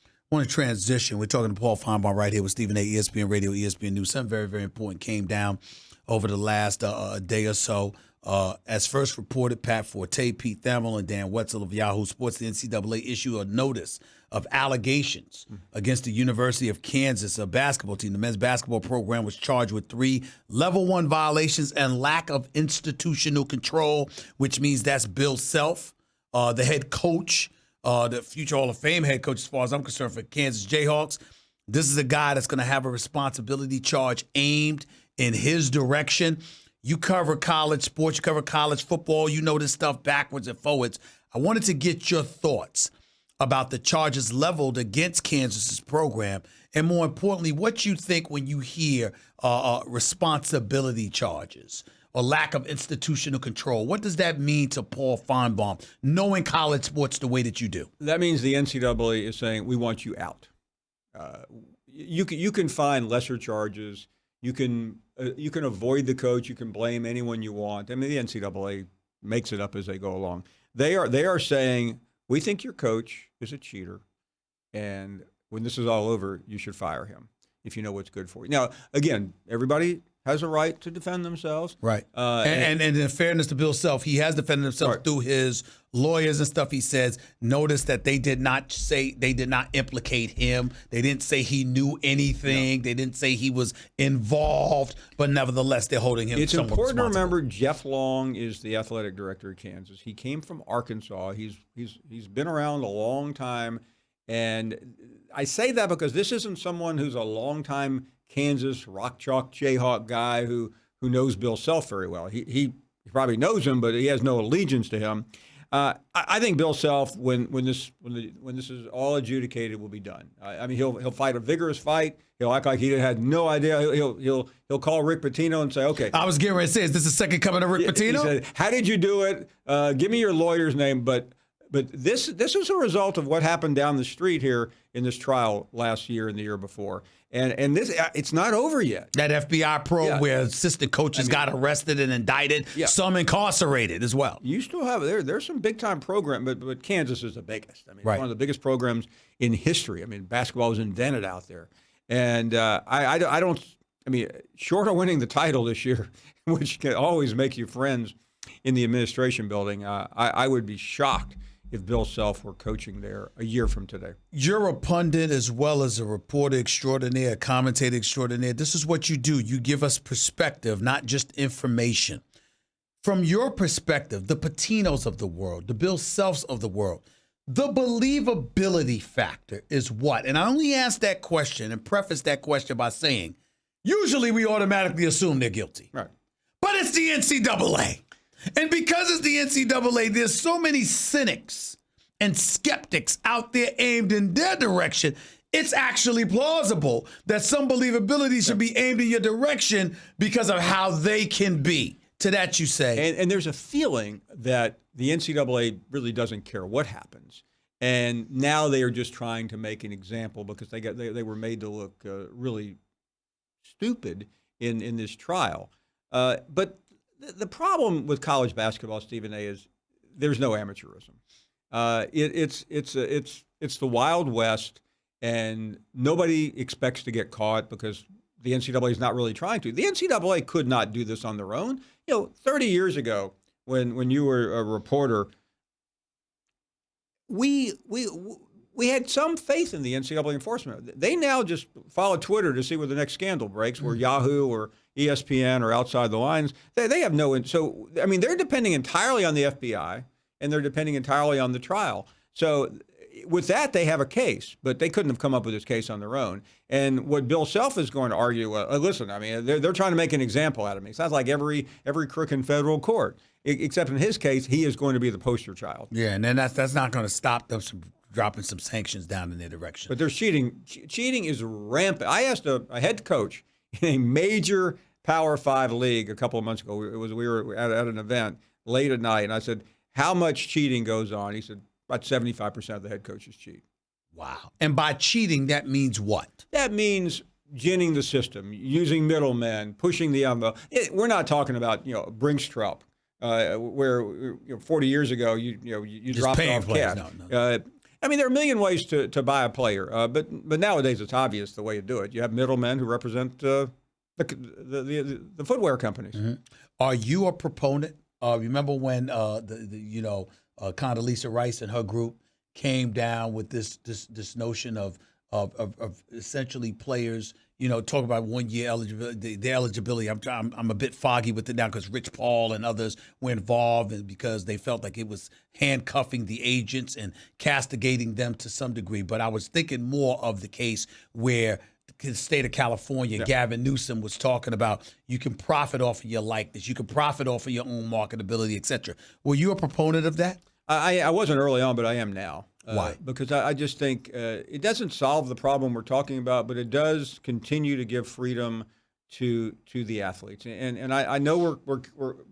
I want to transition. We're talking to Paul Finebaum right here with Stephen A. ESPN Radio, ESPN News. Something very, very important came down over the last day or so. As first reported, Pat Forte, Pete Thamel, and Dan Wetzel of Yahoo Sports, the NCAA issued a notice of allegations against the University of Kansas basketball team. The men's basketball program was charged with 3 level 1 violations and lack of institutional control, which means that's Bill Self, the head coach, the future Hall of Fame head coach, as far as I'm concerned, for Kansas Jayhawks. This is a guy that's going to have a responsibility charge aimed in his direction. You cover college sports, you cover college football, you know this stuff backwards and forwards. I wanted to get your thoughts about the charges leveled against Kansas's program, and more importantly, what you think when you hear responsibility charges or lack of institutional control. What does that mean to Paul Finebaum, knowing college sports the way that you do? That means the NCAA is saying, we want you out. You can find lesser charges. You can avoid the coach. You can blame anyone you want. I mean, the NCAA makes it up as they go along. They are saying, we think your coach is a cheater, and when this is all over, you should fire him if you know what's good for you. Now, again, everybody has a right to defend themselves. Right. And in fairness to Bill Self, he has defended himself through his lawyers and stuff. He says, notice that they did not implicate him. They didn't say he knew anything. No. They didn't say he was involved, but nevertheless, they're holding him. It's important to remember Jeff Long is the athletic director of Kansas. He came from Arkansas. He's been around a long time. And I say that because this isn't someone who's a longtime Kansas rock chalk Jayhawk guy who knows Bill Self very well. He probably knows him, but he has no allegiance to him. I think Bill Self, when this is all adjudicated, will be done. I mean, he'll fight a vigorous fight. He'll act like he had no idea. He'll call Rick Pitino and say, "Okay." I was getting ready to say, is this the second coming of Rick Pitino? He said, "How did you do it? Give me your lawyer's name." But this is a result of what happened down the street here in this trial last year and the year before. And this, it's not over yet. That FBI probe where assistant coaches got arrested and indicted, some incarcerated as well. You still have there's some big time program, but Kansas is the biggest. I mean, it's one of the biggest programs in history. I mean, basketball was invented out there, and I don't. I mean, short of winning the title this year, which can always make you friends in the administration building, I would be shocked if Bill Self were coaching there a year from today. You're a pundit as well as a reporter extraordinaire, a commentator extraordinaire. This is what you do. You give us perspective, not just information. From your perspective, the Patinos of the world, the Bill Selfs of the world, the believability factor is what? And I only ask that question and preface that question by saying, usually we automatically assume they're guilty. Right. But it's the NCAA. And because it's the NCAA, there's so many cynics and skeptics out there aimed in their direction. It's actually plausible that some believability should be aimed in your direction because of how they can be. To that you say. And there's a feeling that the NCAA really doesn't care what happens. And now they are just trying to make an example because they were made to look really stupid in this trial. But the problem with college basketball, Stephen A., is there's no amateurism. It's the Wild West, and nobody expects to get caught because the NCAA is not really trying to. The NCAA could not do this on their own. 30 years ago, when you were a reporter, we had some faith in the NCAA enforcement. They now just follow Twitter to see where the next scandal breaks, where Yahoo or ESPN are outside the lines. They have no. So I mean, they're depending entirely on the FBI, and they're depending entirely on the trial. So with that, they have a case, but they couldn't have come up with this case on their own. And what Bill Self is going to argue, listen, I mean, they're trying to make an example out of me. It sounds like every crook in federal court, except in his case, he is going to be the poster child. Yeah, and then that's not going to stop them from dropping some sanctions down in their direction. But there's cheating. Cheating is rampant. I asked a head coach in a major Power 5 league a couple of months ago. We were at an event late at night, and I said, how much cheating goes on? He said, about 75% of the head coaches cheat. Wow. And by cheating, that means what? That means ginning the system, using middlemen, pushing the envelope. We're not talking about Brinkstrup, where 40 years ago you dropped off cash. No. I mean, there are a million ways to buy a player, but nowadays it's obvious the way you do it. You have middlemen who represent the footwear companies. Mm-hmm. Are you a proponent? Remember when Condoleezza Rice and her group came down with this notion of essentially players, talk about 1 year eligibility, the eligibility. I'm a bit foggy with it now because Rich Paul and others were involved, and because they felt like it was handcuffing the agents and castigating them to some degree. But I was thinking more of the case where the state of California, Gavin Newsom was talking about you can profit off of your likeness, you can profit off of your own marketability, etc. Were you a proponent of that? I wasn't early on, but I am now. Why? Because I just think it doesn't solve the problem we're talking about, but it does continue to give freedom to the athletes. And I know we're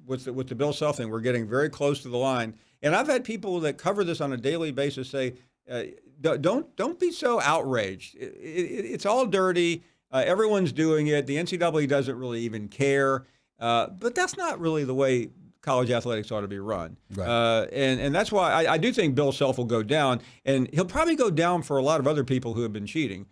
with the Bill Self thing, we're getting very close to the line. And I've had people that cover this on a daily basis say, don't be so outraged. It's all dirty. Everyone's doing it. The NCAA doesn't really even care. But that's not really the way college athletics ought to be run. Right. And that's why I do think Bill Self will go down, and he'll probably go down for a lot of other people who have been cheating.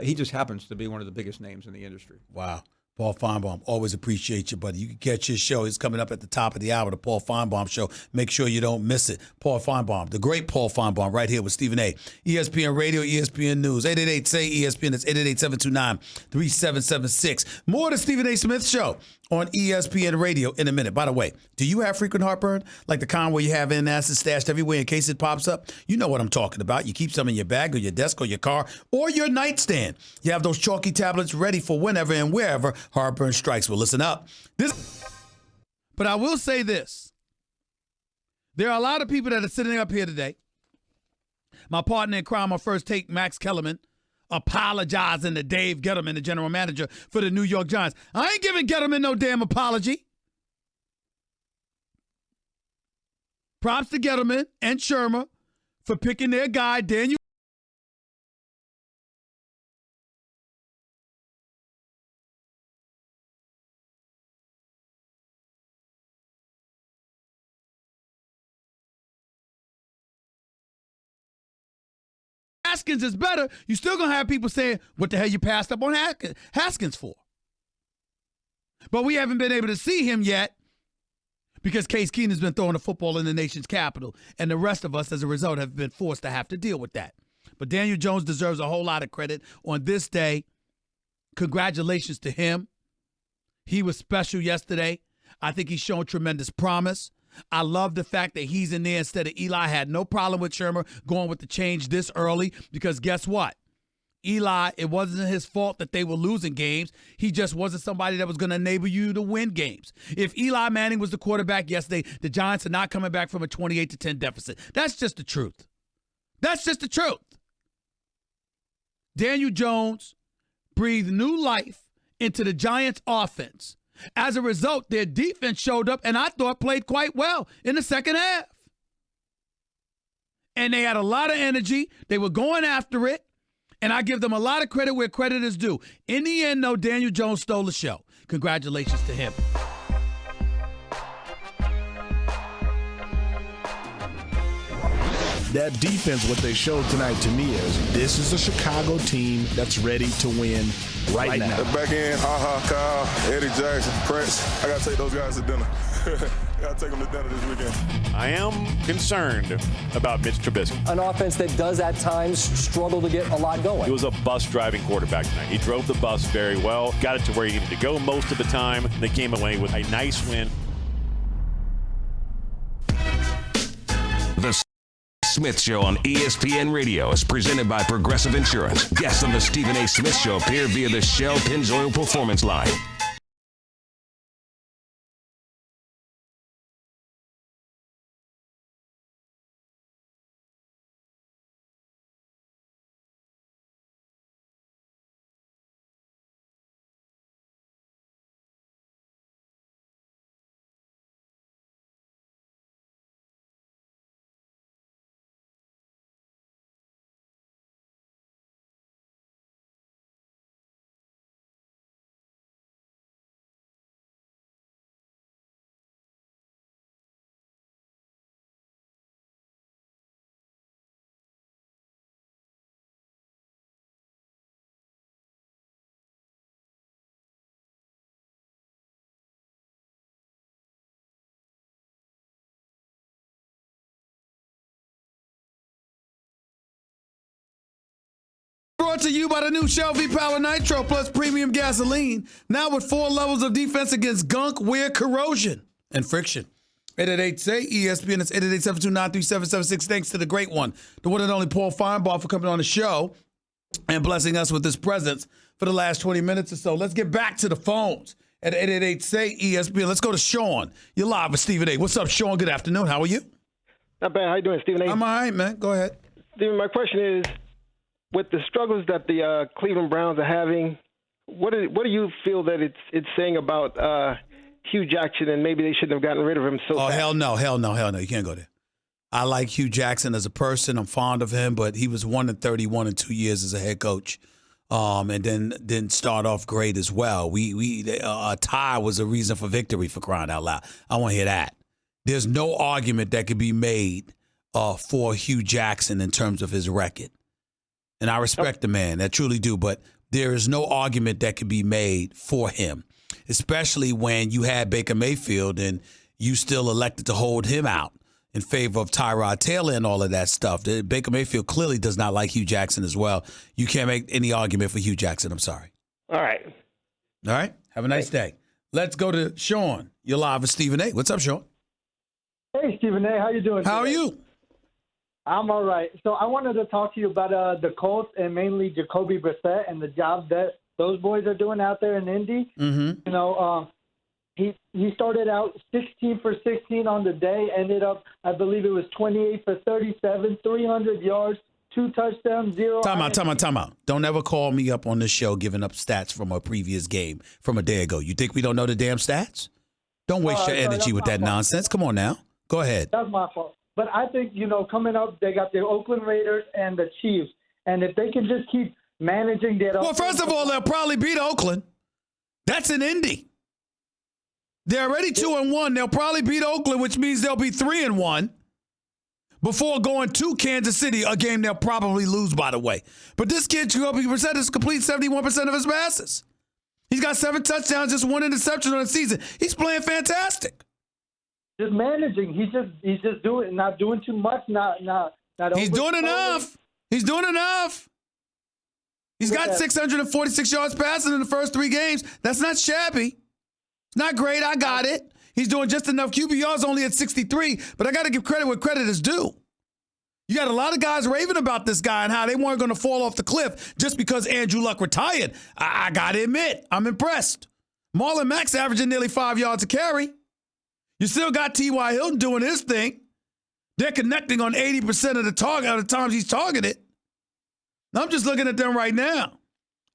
He just happens to be one of the biggest names in the industry. Wow. Paul Finebaum, always appreciate you, buddy. You can catch his show. It's coming up at the top of the hour, the Paul Finebaum Show. Make sure you don't miss it. Paul Finebaum, the great Paul Finebaum, right here with Stephen A. ESPN Radio, ESPN News, 888-SAY-ESPN. That's 888-729-3776. More of the Stephen A. Smith Show on ESPN Radio in a minute. By the way, do you have frequent heartburn? Like the kind where you have antacids stashed everywhere in case it pops up? You know what I'm talking about. You keep some in your bag or your desk or your car or your nightstand. You have those chalky tablets ready for whenever and wherever heartburn strikes. Well, listen up. But I will say this. There are a lot of people that are sitting up here today. My partner in crime on First Take, Max Kellerman, apologizing to Dave Gettleman, the general manager for the New York Giants. I ain't giving Gettleman no damn apology. Props to Gettleman and Shermer for picking their guy, Daniel. Haskins is better. You're still going to have people saying, what the hell you passed up on Haskins for? But we haven't been able to see him yet because Case Keenum's been throwing the football in the nation's capital, and the rest of us, as a result, have been forced to have to deal with that. But Daniel Jones deserves a whole lot of credit on this day. Congratulations to him. He was special yesterday. I think he's shown tremendous promise. I love the fact that he's in there instead of Eli. I had no problem with Shermer going with the change this early because guess what? Eli, it wasn't his fault that they were losing games. He just wasn't somebody that was going to enable you to win games. If Eli Manning was the quarterback yesterday, the Giants are not coming back from a 28-10 deficit. That's just the truth. That's just the truth. Daniel Jones breathed new life into the Giants' offense. As a result, their defense showed up and I thought played quite well in the second half. And they had a lot of energy. They were going after it. And I give them a lot of credit where credit is due. In the end, though, Daniel Jones stole the show. Congratulations to him. That defense, what they showed tonight to me is this is a Chicago team that's ready to win right now. The back end, Kyle, Eddie Jackson, Prince. I got to take those guys to dinner. I got to take them to dinner this weekend. I am concerned about Mitch Trubisky. An offense that does at times struggle to get a lot going. He was a bus-driving quarterback tonight. He drove the bus very well, got it to where he needed to go most of the time. They came away with a nice win. The Smith Show on ESPN Radio is presented by Progressive Insurance. Guests on the Stephen A. Smith Show appear via the Shell Pennzoil Performance Line. Brought to you by the new Shell V-Power Nitro Plus Premium Gasoline. Now with 4 levels of defense against gunk, wear, corrosion, and friction. 888-SAY-ESPN. It's 888-729-3776. Thanks to the great one, the one and only Paul Finebaum, for coming on the show and blessing us with his presence for the last 20 minutes or so. Let's get back to the phones at 888-SAY-ESPN. Let's go to Sean. You're live with Stephen A. What's up, Sean? Good afternoon. How are you? Not bad. How you doing, Stephen A? I'm all right, man. Go ahead. Stephen, my question is, with the struggles that the Cleveland Browns are having, what do you feel that it's saying about Hugh Jackson, and maybe they shouldn't have gotten rid of him so fast? Hell no. You can't go there. I like Hugh Jackson as a person. I'm fond of him, but he was 1-31 in 2 years as a head coach, and then didn't start off great as well. A tie was a reason for victory, for crying out loud. I want to hear that. There's no argument that could be made for Hugh Jackson in terms of his record. And I respect the man, I truly do, but there is no argument that could be made for him, especially when you had Baker Mayfield and you still elected to hold him out in favor of Tyrod Taylor and all of that stuff. Baker Mayfield clearly does not like Hugh Jackson as well. You can't make any argument for Hugh Jackson. I'm sorry. All right. All right. Have a nice day. Let's go to Sean. You're live with Stephen A. What's up, Sean? Hey, Stephen A. How you doing? How are you? I'm all right. So I wanted to talk to you about the Colts and mainly Jacoby Brissett and the job that those boys are doing out there in Indy. Mm-hmm. You know, he started out 16 for 16 on the day, ended up, I believe it was 28 for 37, 300 yards, 2 touchdowns, 0. Time out. Don't ever call me up on this show giving up stats from a previous game from a day ago. You think we don't know the damn stats? Don't waste your energy with that nonsense. Come on now. Go ahead. That's my fault. But I think, coming up, they got the Oakland Raiders and the Chiefs. And if they can just keep managing their... Well, first of all, they'll probably beat Oakland. That's in Indy. They're already 2-1. They'll probably beat Oakland, which means they'll be 3-1 before going to Kansas City, a game they'll probably lose, by the way. But this kid, Jacoby Brissett, has complete 71% of his passes. He's got 7 touchdowns, just 1 interception on the season. He's playing fantastic. Just managing. He's just not doing too much. Not. He's doing enough. He's got 646 yards passing in the first 3 games. That's not shabby. It's not great. I got it. He's doing just enough. QBR's only at 63, but I got to give credit where credit is due. You got a lot of guys raving about this guy and how they weren't going to fall off the cliff just because Andrew Luck retired. I got to admit, I'm impressed. Marlon Mack's averaging nearly 5 yards a carry. You still got T.Y. Hilton doing his thing. They're connecting on 80% of the times he's targeted. I'm just looking at them right now.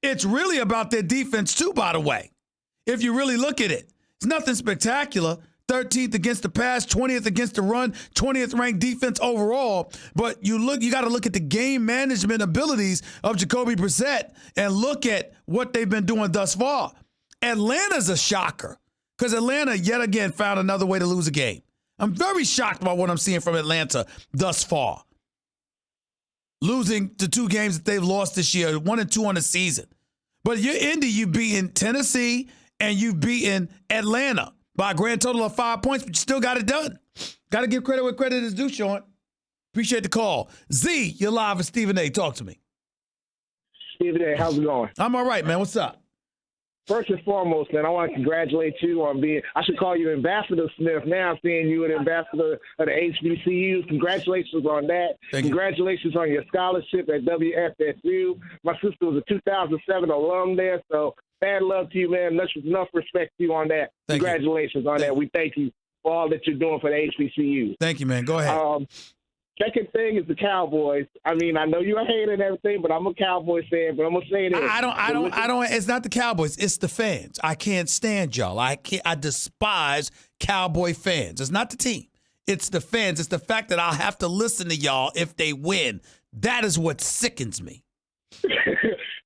It's really about their defense too, by the way. If you really look at it, it's nothing spectacular. 13th against the pass, 20th against the run, 20th ranked defense overall. But you got to look at the game management abilities of Jacoby Brissett and look at what they've been doing thus far. Atlanta's a shocker because Atlanta yet again found another way to lose a game. I'm very shocked by what I'm seeing from Atlanta thus far. Losing the 2 games that they've lost this year, 1 and 2 on the season. But you're Indy, you've beaten Tennessee and you've beaten Atlanta by a grand total of 5 points, but you still got it done. Got to give credit where credit is due, Sean. Appreciate the call. Z, you're live with Stephen A. Talk to me. Stephen A., how's it going? I'm all right, man. What's up? First and foremost, man, I want to congratulate you on being, I should call you Ambassador Smith now, seeing you an ambassador of the HBCUs. Congratulations on that. Congratulations on your scholarship at WFSU. My sister was a 2007 alum there, so bad love to you, man. Enough respect to you on that. Congratulations on that. We thank you for all that you're doing for the HBCUs. Thank you, man. Go ahead. Second thing is the Cowboys. I mean, I know you're a hater and everything, but I'm a Cowboys fan. But I'm gonna say this: I don't. It's not the Cowboys. It's the fans. I can't stand y'all. I despise Cowboy fans. It's not the team. It's the fans. It's the fact that I'll have to listen to y'all if they win. That is what sickens me.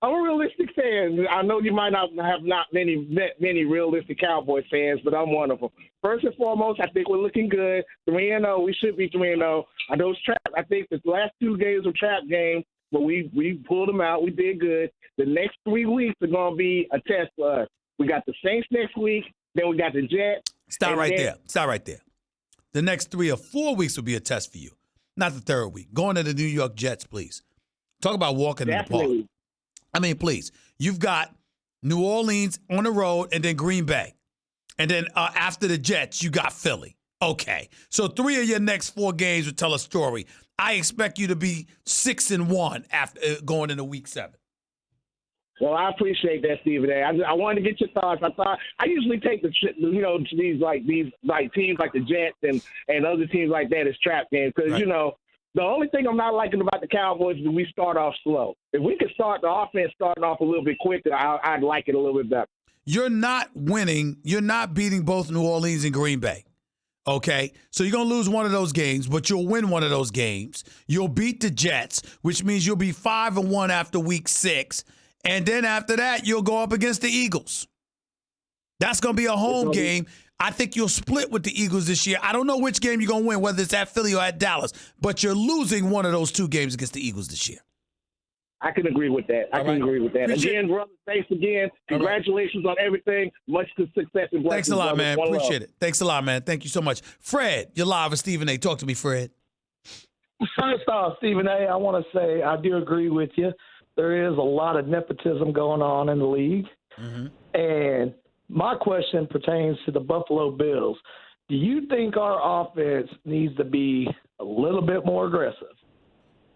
I'm a realistic fan. I know you might not have many realistic Cowboys fans, but I'm one of them. First and foremost, I think we're looking good. 3-0. We should be 3-0. I know it's trap. I think the last 2 games were trap games, but we pulled them out. We did good. The next 3 weeks are going to be a test for us. We got the Saints next week. Then we got the Jets. Stop right there. The next 3 or 4 weeks will be a test for you, not the third week. Going to the New York Jets, please. Talk about walking in the park. I mean, please. You've got New Orleans on the road and then Green Bay. And then after the Jets, you got Philly. Okay. So 3 of your next 4 games will tell a story. I expect you to be 6-1 after going into week 7. Well, I appreciate that, Stephen A. I wanted to get your thoughts. I usually take these teams like the Jets and other teams like that as trap games because, the only thing I'm not liking about the Cowboys is we start off slow. If we could start the offense starting off a little bit quicker, I'd like it a little bit better. You're not winning. You're not beating both New Orleans and Green Bay. Okay? So you're going to lose one of those games, but you'll win one of those games. You'll beat the Jets, which means you'll be 5-1 after week 6. And then after that, you'll go up against the Eagles. That's going to be a home game. I think you'll split with the Eagles this year. I don't know which game you're going to win, whether it's at Philly or at Dallas, but you're losing one of those 2 games against the Eagles this year. I can agree with that. Again, brother, thanks again. Congratulations on everything. Much success and blessings. Thanks a lot, man. One Appreciate love. it. Thanks a lot, man. Thank you so much. Fred, you're live with Stephen A. Talk to me, Fred. First off, Stephen A., I want to say I do agree with you. There is a lot of nepotism going on in the league. Mm-hmm. And my question pertains to the Buffalo Bills. Do you think our offense needs to be a little bit more aggressive?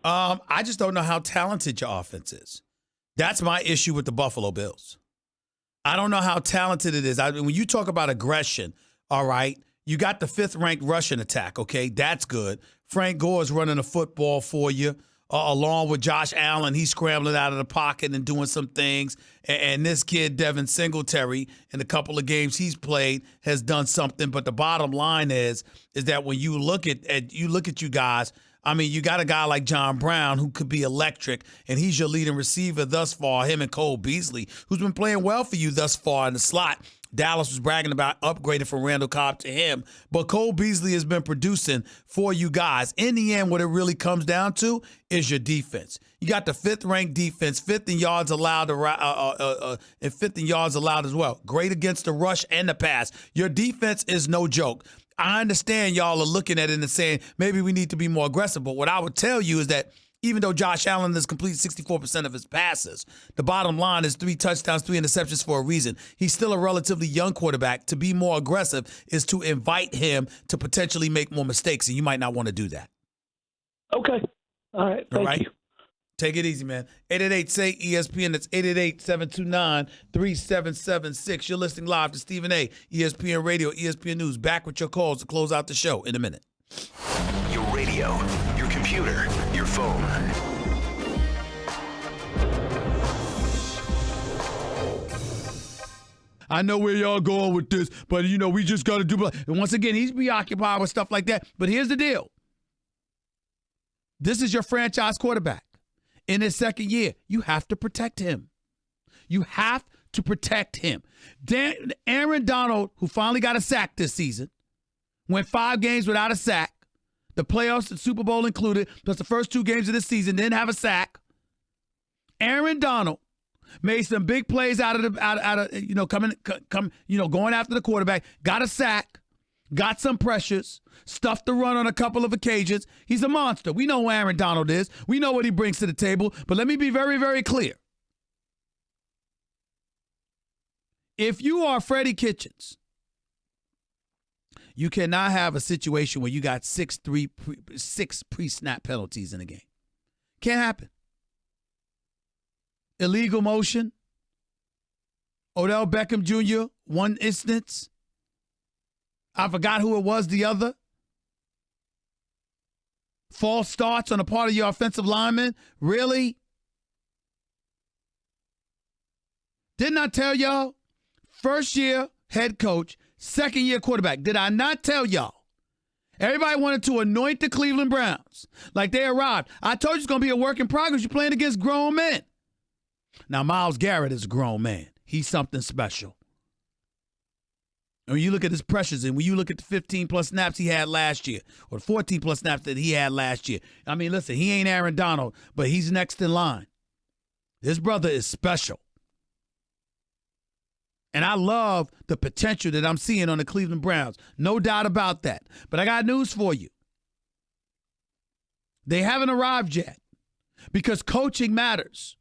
I just don't know how talented your offense is. That's my issue with the Buffalo Bills. I don't know how talented it is. When you talk about aggression, all right, you got the 5th-ranked rushing attack, okay? That's good. Frank Gore is running the football for you. Along with Josh Allen, he's scrambling out of the pocket and doing some things. And this kid, Devin Singletary, in a couple of games he's played, has done something. But the bottom line is that when you look at you guys, I mean, you got a guy like John Brown who could be electric, and he's your leading receiver thus far, him and Cole Beasley, who's been playing well for you thus far in the slot. Dallas was bragging about upgrading from Randall Cobb to him. But Cole Beasley has been producing for you guys. In the end, what it really comes down to is your defense. You got the 5th-ranked defense, 5th in yards allowed, and 5th in yards allowed as well. Great against the rush and the pass. Your defense is no joke. I understand y'all are looking at it and saying maybe we need to be more aggressive. But what I would tell you is that even though Josh Allen has completed 64% of his passes, the bottom line is 3 touchdowns, 3 interceptions for a reason. He's still a relatively young quarterback. To be more aggressive is to invite him to potentially make more mistakes, and you might not want to do that. Okay. All right. Thank you. Take it easy, man. 888-SAY-ESPN. That's 888-729-3776. You're listening live to Stephen A., ESPN Radio, ESPN News. Back with your calls to close out the show in a minute. Your radio, your computer, your phone. I know where y'all going with this, but, we just got to do. And once again, he's preoccupied with stuff like that. But here's the deal. This is your franchise quarterback. In his 2nd year, you have to protect him. You have to protect him. Aaron Donald, who finally got a sack this season, went 5 games without a sack. The playoffs, the Super Bowl included, plus the first 2 games of this season, didn't have a sack. Aaron Donald made some big plays going after the quarterback, got a sack, got some pressures, stuffed the run on a couple of occasions. He's a monster. We know who Aaron Donald is. We know what he brings to the table. But let me be very, very clear. If you are Freddie Kitchens, you cannot have a situation where you got six pre-snap penalties in a game. Can't happen. Illegal motion. Odell Beckham Jr., one instance. I forgot who it was, the other. False starts on the part of your offensive lineman. Really? Didn't I tell y'all? First year head coach, second year quarterback. Did I not tell y'all? Everybody wanted to anoint the Cleveland Browns like they arrived. I told you it's going to be a work in progress. You're playing against grown men. Now, Myles Garrett is a grown man. He's something special. And when you look at his pressures and when you look at the 15-plus snaps he had last year or the 14-plus snaps that he had last year, I mean, listen, he ain't Aaron Donald, but he's next in line. His brother is special. And I love the potential that I'm seeing on the Cleveland Browns. No doubt about that. But I got news for you. They haven't arrived yet because coaching matters.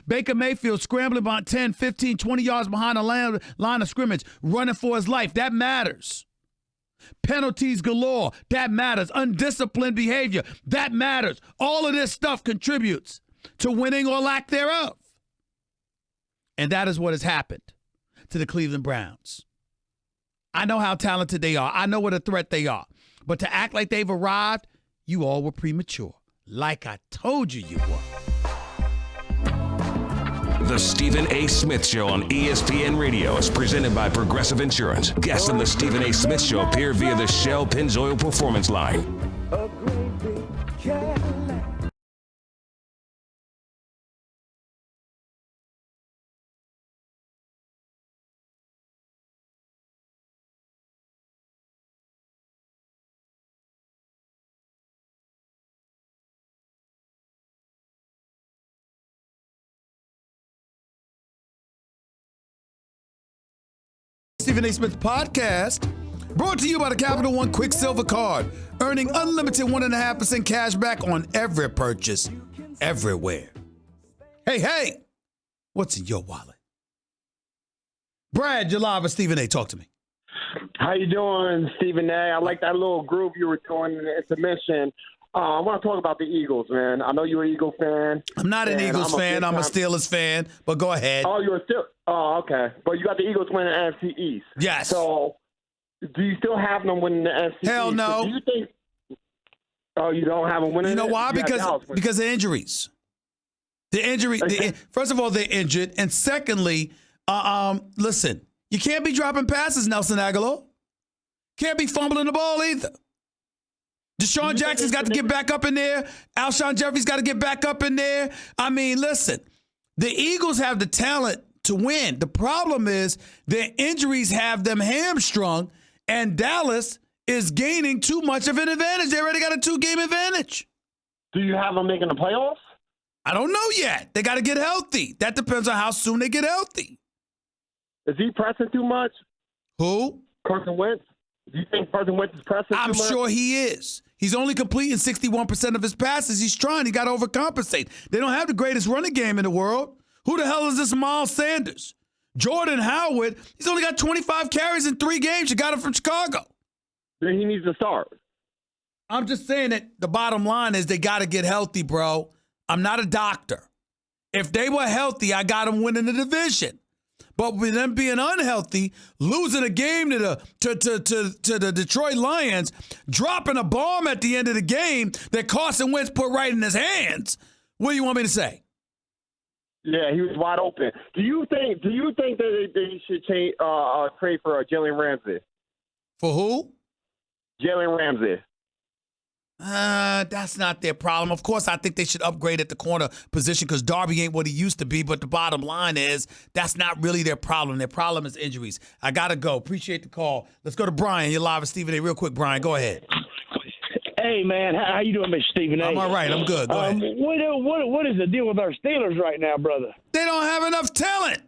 Baker Mayfield scrambling about 10, 15, 20 yards behind the line of scrimmage, running for his life. That matters. Penalties galore. That matters. Undisciplined behavior. That matters. All of this stuff contributes to winning or lack thereof. And that is what has happened to the Cleveland Browns. I know how talented they are. I know what a threat they are. But to act like they've arrived, you all were premature. Like I told you were. The Stephen A. Smith Show on ESPN Radio is presented by Progressive Insurance. Guests on the Stephen A. Smith Show appear via the Shell Pennzoil Performance Line. Stephen A. Smith Podcast, brought to you by the Capital One Quicksilver Card, earning unlimited 1.5% cash back on every purchase, everywhere. Hey, what's in your wallet? Brad, you're live with Stephen A. Talk to me. How you doing, Stephen A? I like that little group you were doing in the intermission. I want to talk about the Eagles, man. I know you're an Eagle fan. I'm not an Eagles fan. I'm a Steelers fan, but go ahead. Oh, you're a Steelers. Oh, okay. But you got the Eagles winning the NFC East. Yes. So, do you still have them winning the NFC East? Hell no. So do you think? Oh, you don't have them winning? You know why? Because of injuries. First of all, they're injured, and secondly, listen, you can't be dropping passes, Nelson Aguilar. Can't be fumbling the ball either. Deshaun Jackson's got to get back up in there. Alshon Jeffrey's got to get back up in there. I mean, listen, the Eagles have the talent to win. The problem is their injuries have them hamstrung, and Dallas is gaining too much of an advantage. They already got a 2-game advantage. Do you have them making the playoffs? I don't know yet. They got to get healthy. That depends on how soon they get healthy. Is he pressing too much? Who? Carson Wentz. Do you think Carson Wentz is pressing too much? I'm sure he is. He's only completing 61% of his passes. He's trying. He got to overcompensate. They don't have the greatest running game in the world. Who the hell is this Miles Sanders? Jordan Howard, he's only got 25 carries in 3 games. You got him from Chicago. Then he needs to start. I'm just saying that the bottom line is they got to get healthy, bro. I'm not a doctor. If they were healthy, I got them winning the division. But with them being unhealthy, losing a game to the Detroit Lions, dropping a bomb at the end of the game that Carson Wentz put right in his hands, what do you want me to say? Yeah, he was wide open. Do you think that they should trade for Jalen Ramsey? For who? Jalen Ramsey. That's not their problem. Of course, I think they should upgrade at the corner position because Darby ain't what he used to be. But the bottom line is that's not really their problem. Their problem is injuries. I got to go. Appreciate the call. Let's go to Brian. You're live with Stephen A. Real quick, Brian. Go ahead. Hey, man. How you doing, Mr. Stephen A? I'm all right. I'm good. Go ahead. What is the deal with our Steelers right now, brother? They don't have enough talent.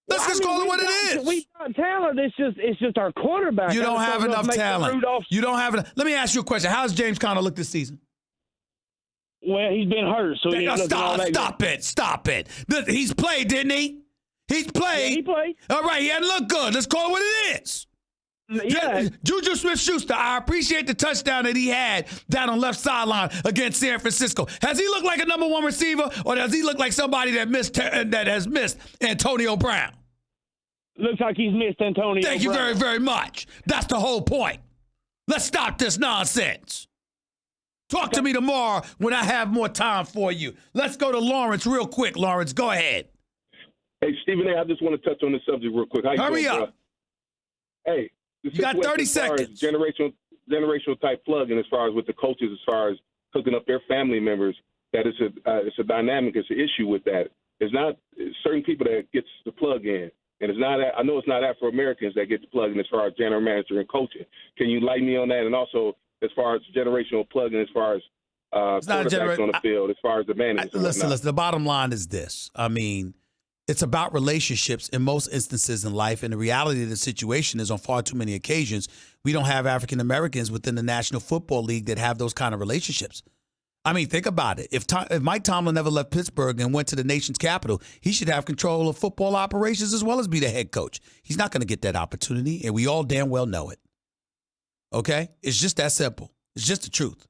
Let's just call it what it is. We got talent. It's just our quarterback. You don't have enough talent. You don't have enough. Let me ask you a question. How's James Conner look this season? Well, he's been hurt, so Stop it. He's played, didn't he? He's played. Yeah, he played. All right, he hadn't looked good. Let's call it what it is. Yeah. Juju Smith-Schuster, I appreciate the touchdown that he had down on left sideline against San Francisco. Has he looked like a number one receiver, or does he look like somebody that has missed Antonio Brown? Looks like he's missed Antonio Thank you Brown. very, very much. That's the whole point. Let's stop this nonsense. Talk to me tomorrow when I have more time for you. Let's go to Lawrence real quick. Lawrence, go ahead. Hey, Stephen A., I just want to touch on this subject real quick. How you Hurry doing, up. bro? Hey, you got 30 seconds. Generational type plugging as far as with the coaches, as far as hooking up their family members. That it's a dynamic. It's an issue with that. It's not certain people that gets the plug in, and it's not. I know it's not Afro Americans that get the plug in as far as general manager and coaching. Can you light me on that? And also as far as generational plugging, as far as quarterbacks on the field, as far as the managers. Listen. The bottom line is this. I mean, it's about relationships in most instances in life, and the reality of the situation is on far too many occasions, we don't have African Americans within the National Football League that have those kind of relationships. I mean, think about it. If Mike Tomlin never left Pittsburgh and went to the nation's capital, he should have control of football operations as well as be the head coach. He's not going to get that opportunity, and we all damn well know it. Okay? It's just that simple. It's just the truth.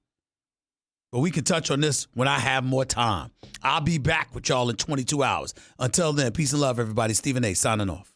But we can touch on this when I have more time. I'll be back with y'all in 22 hours. Until then, peace and love, everybody. Stephen A. signing off.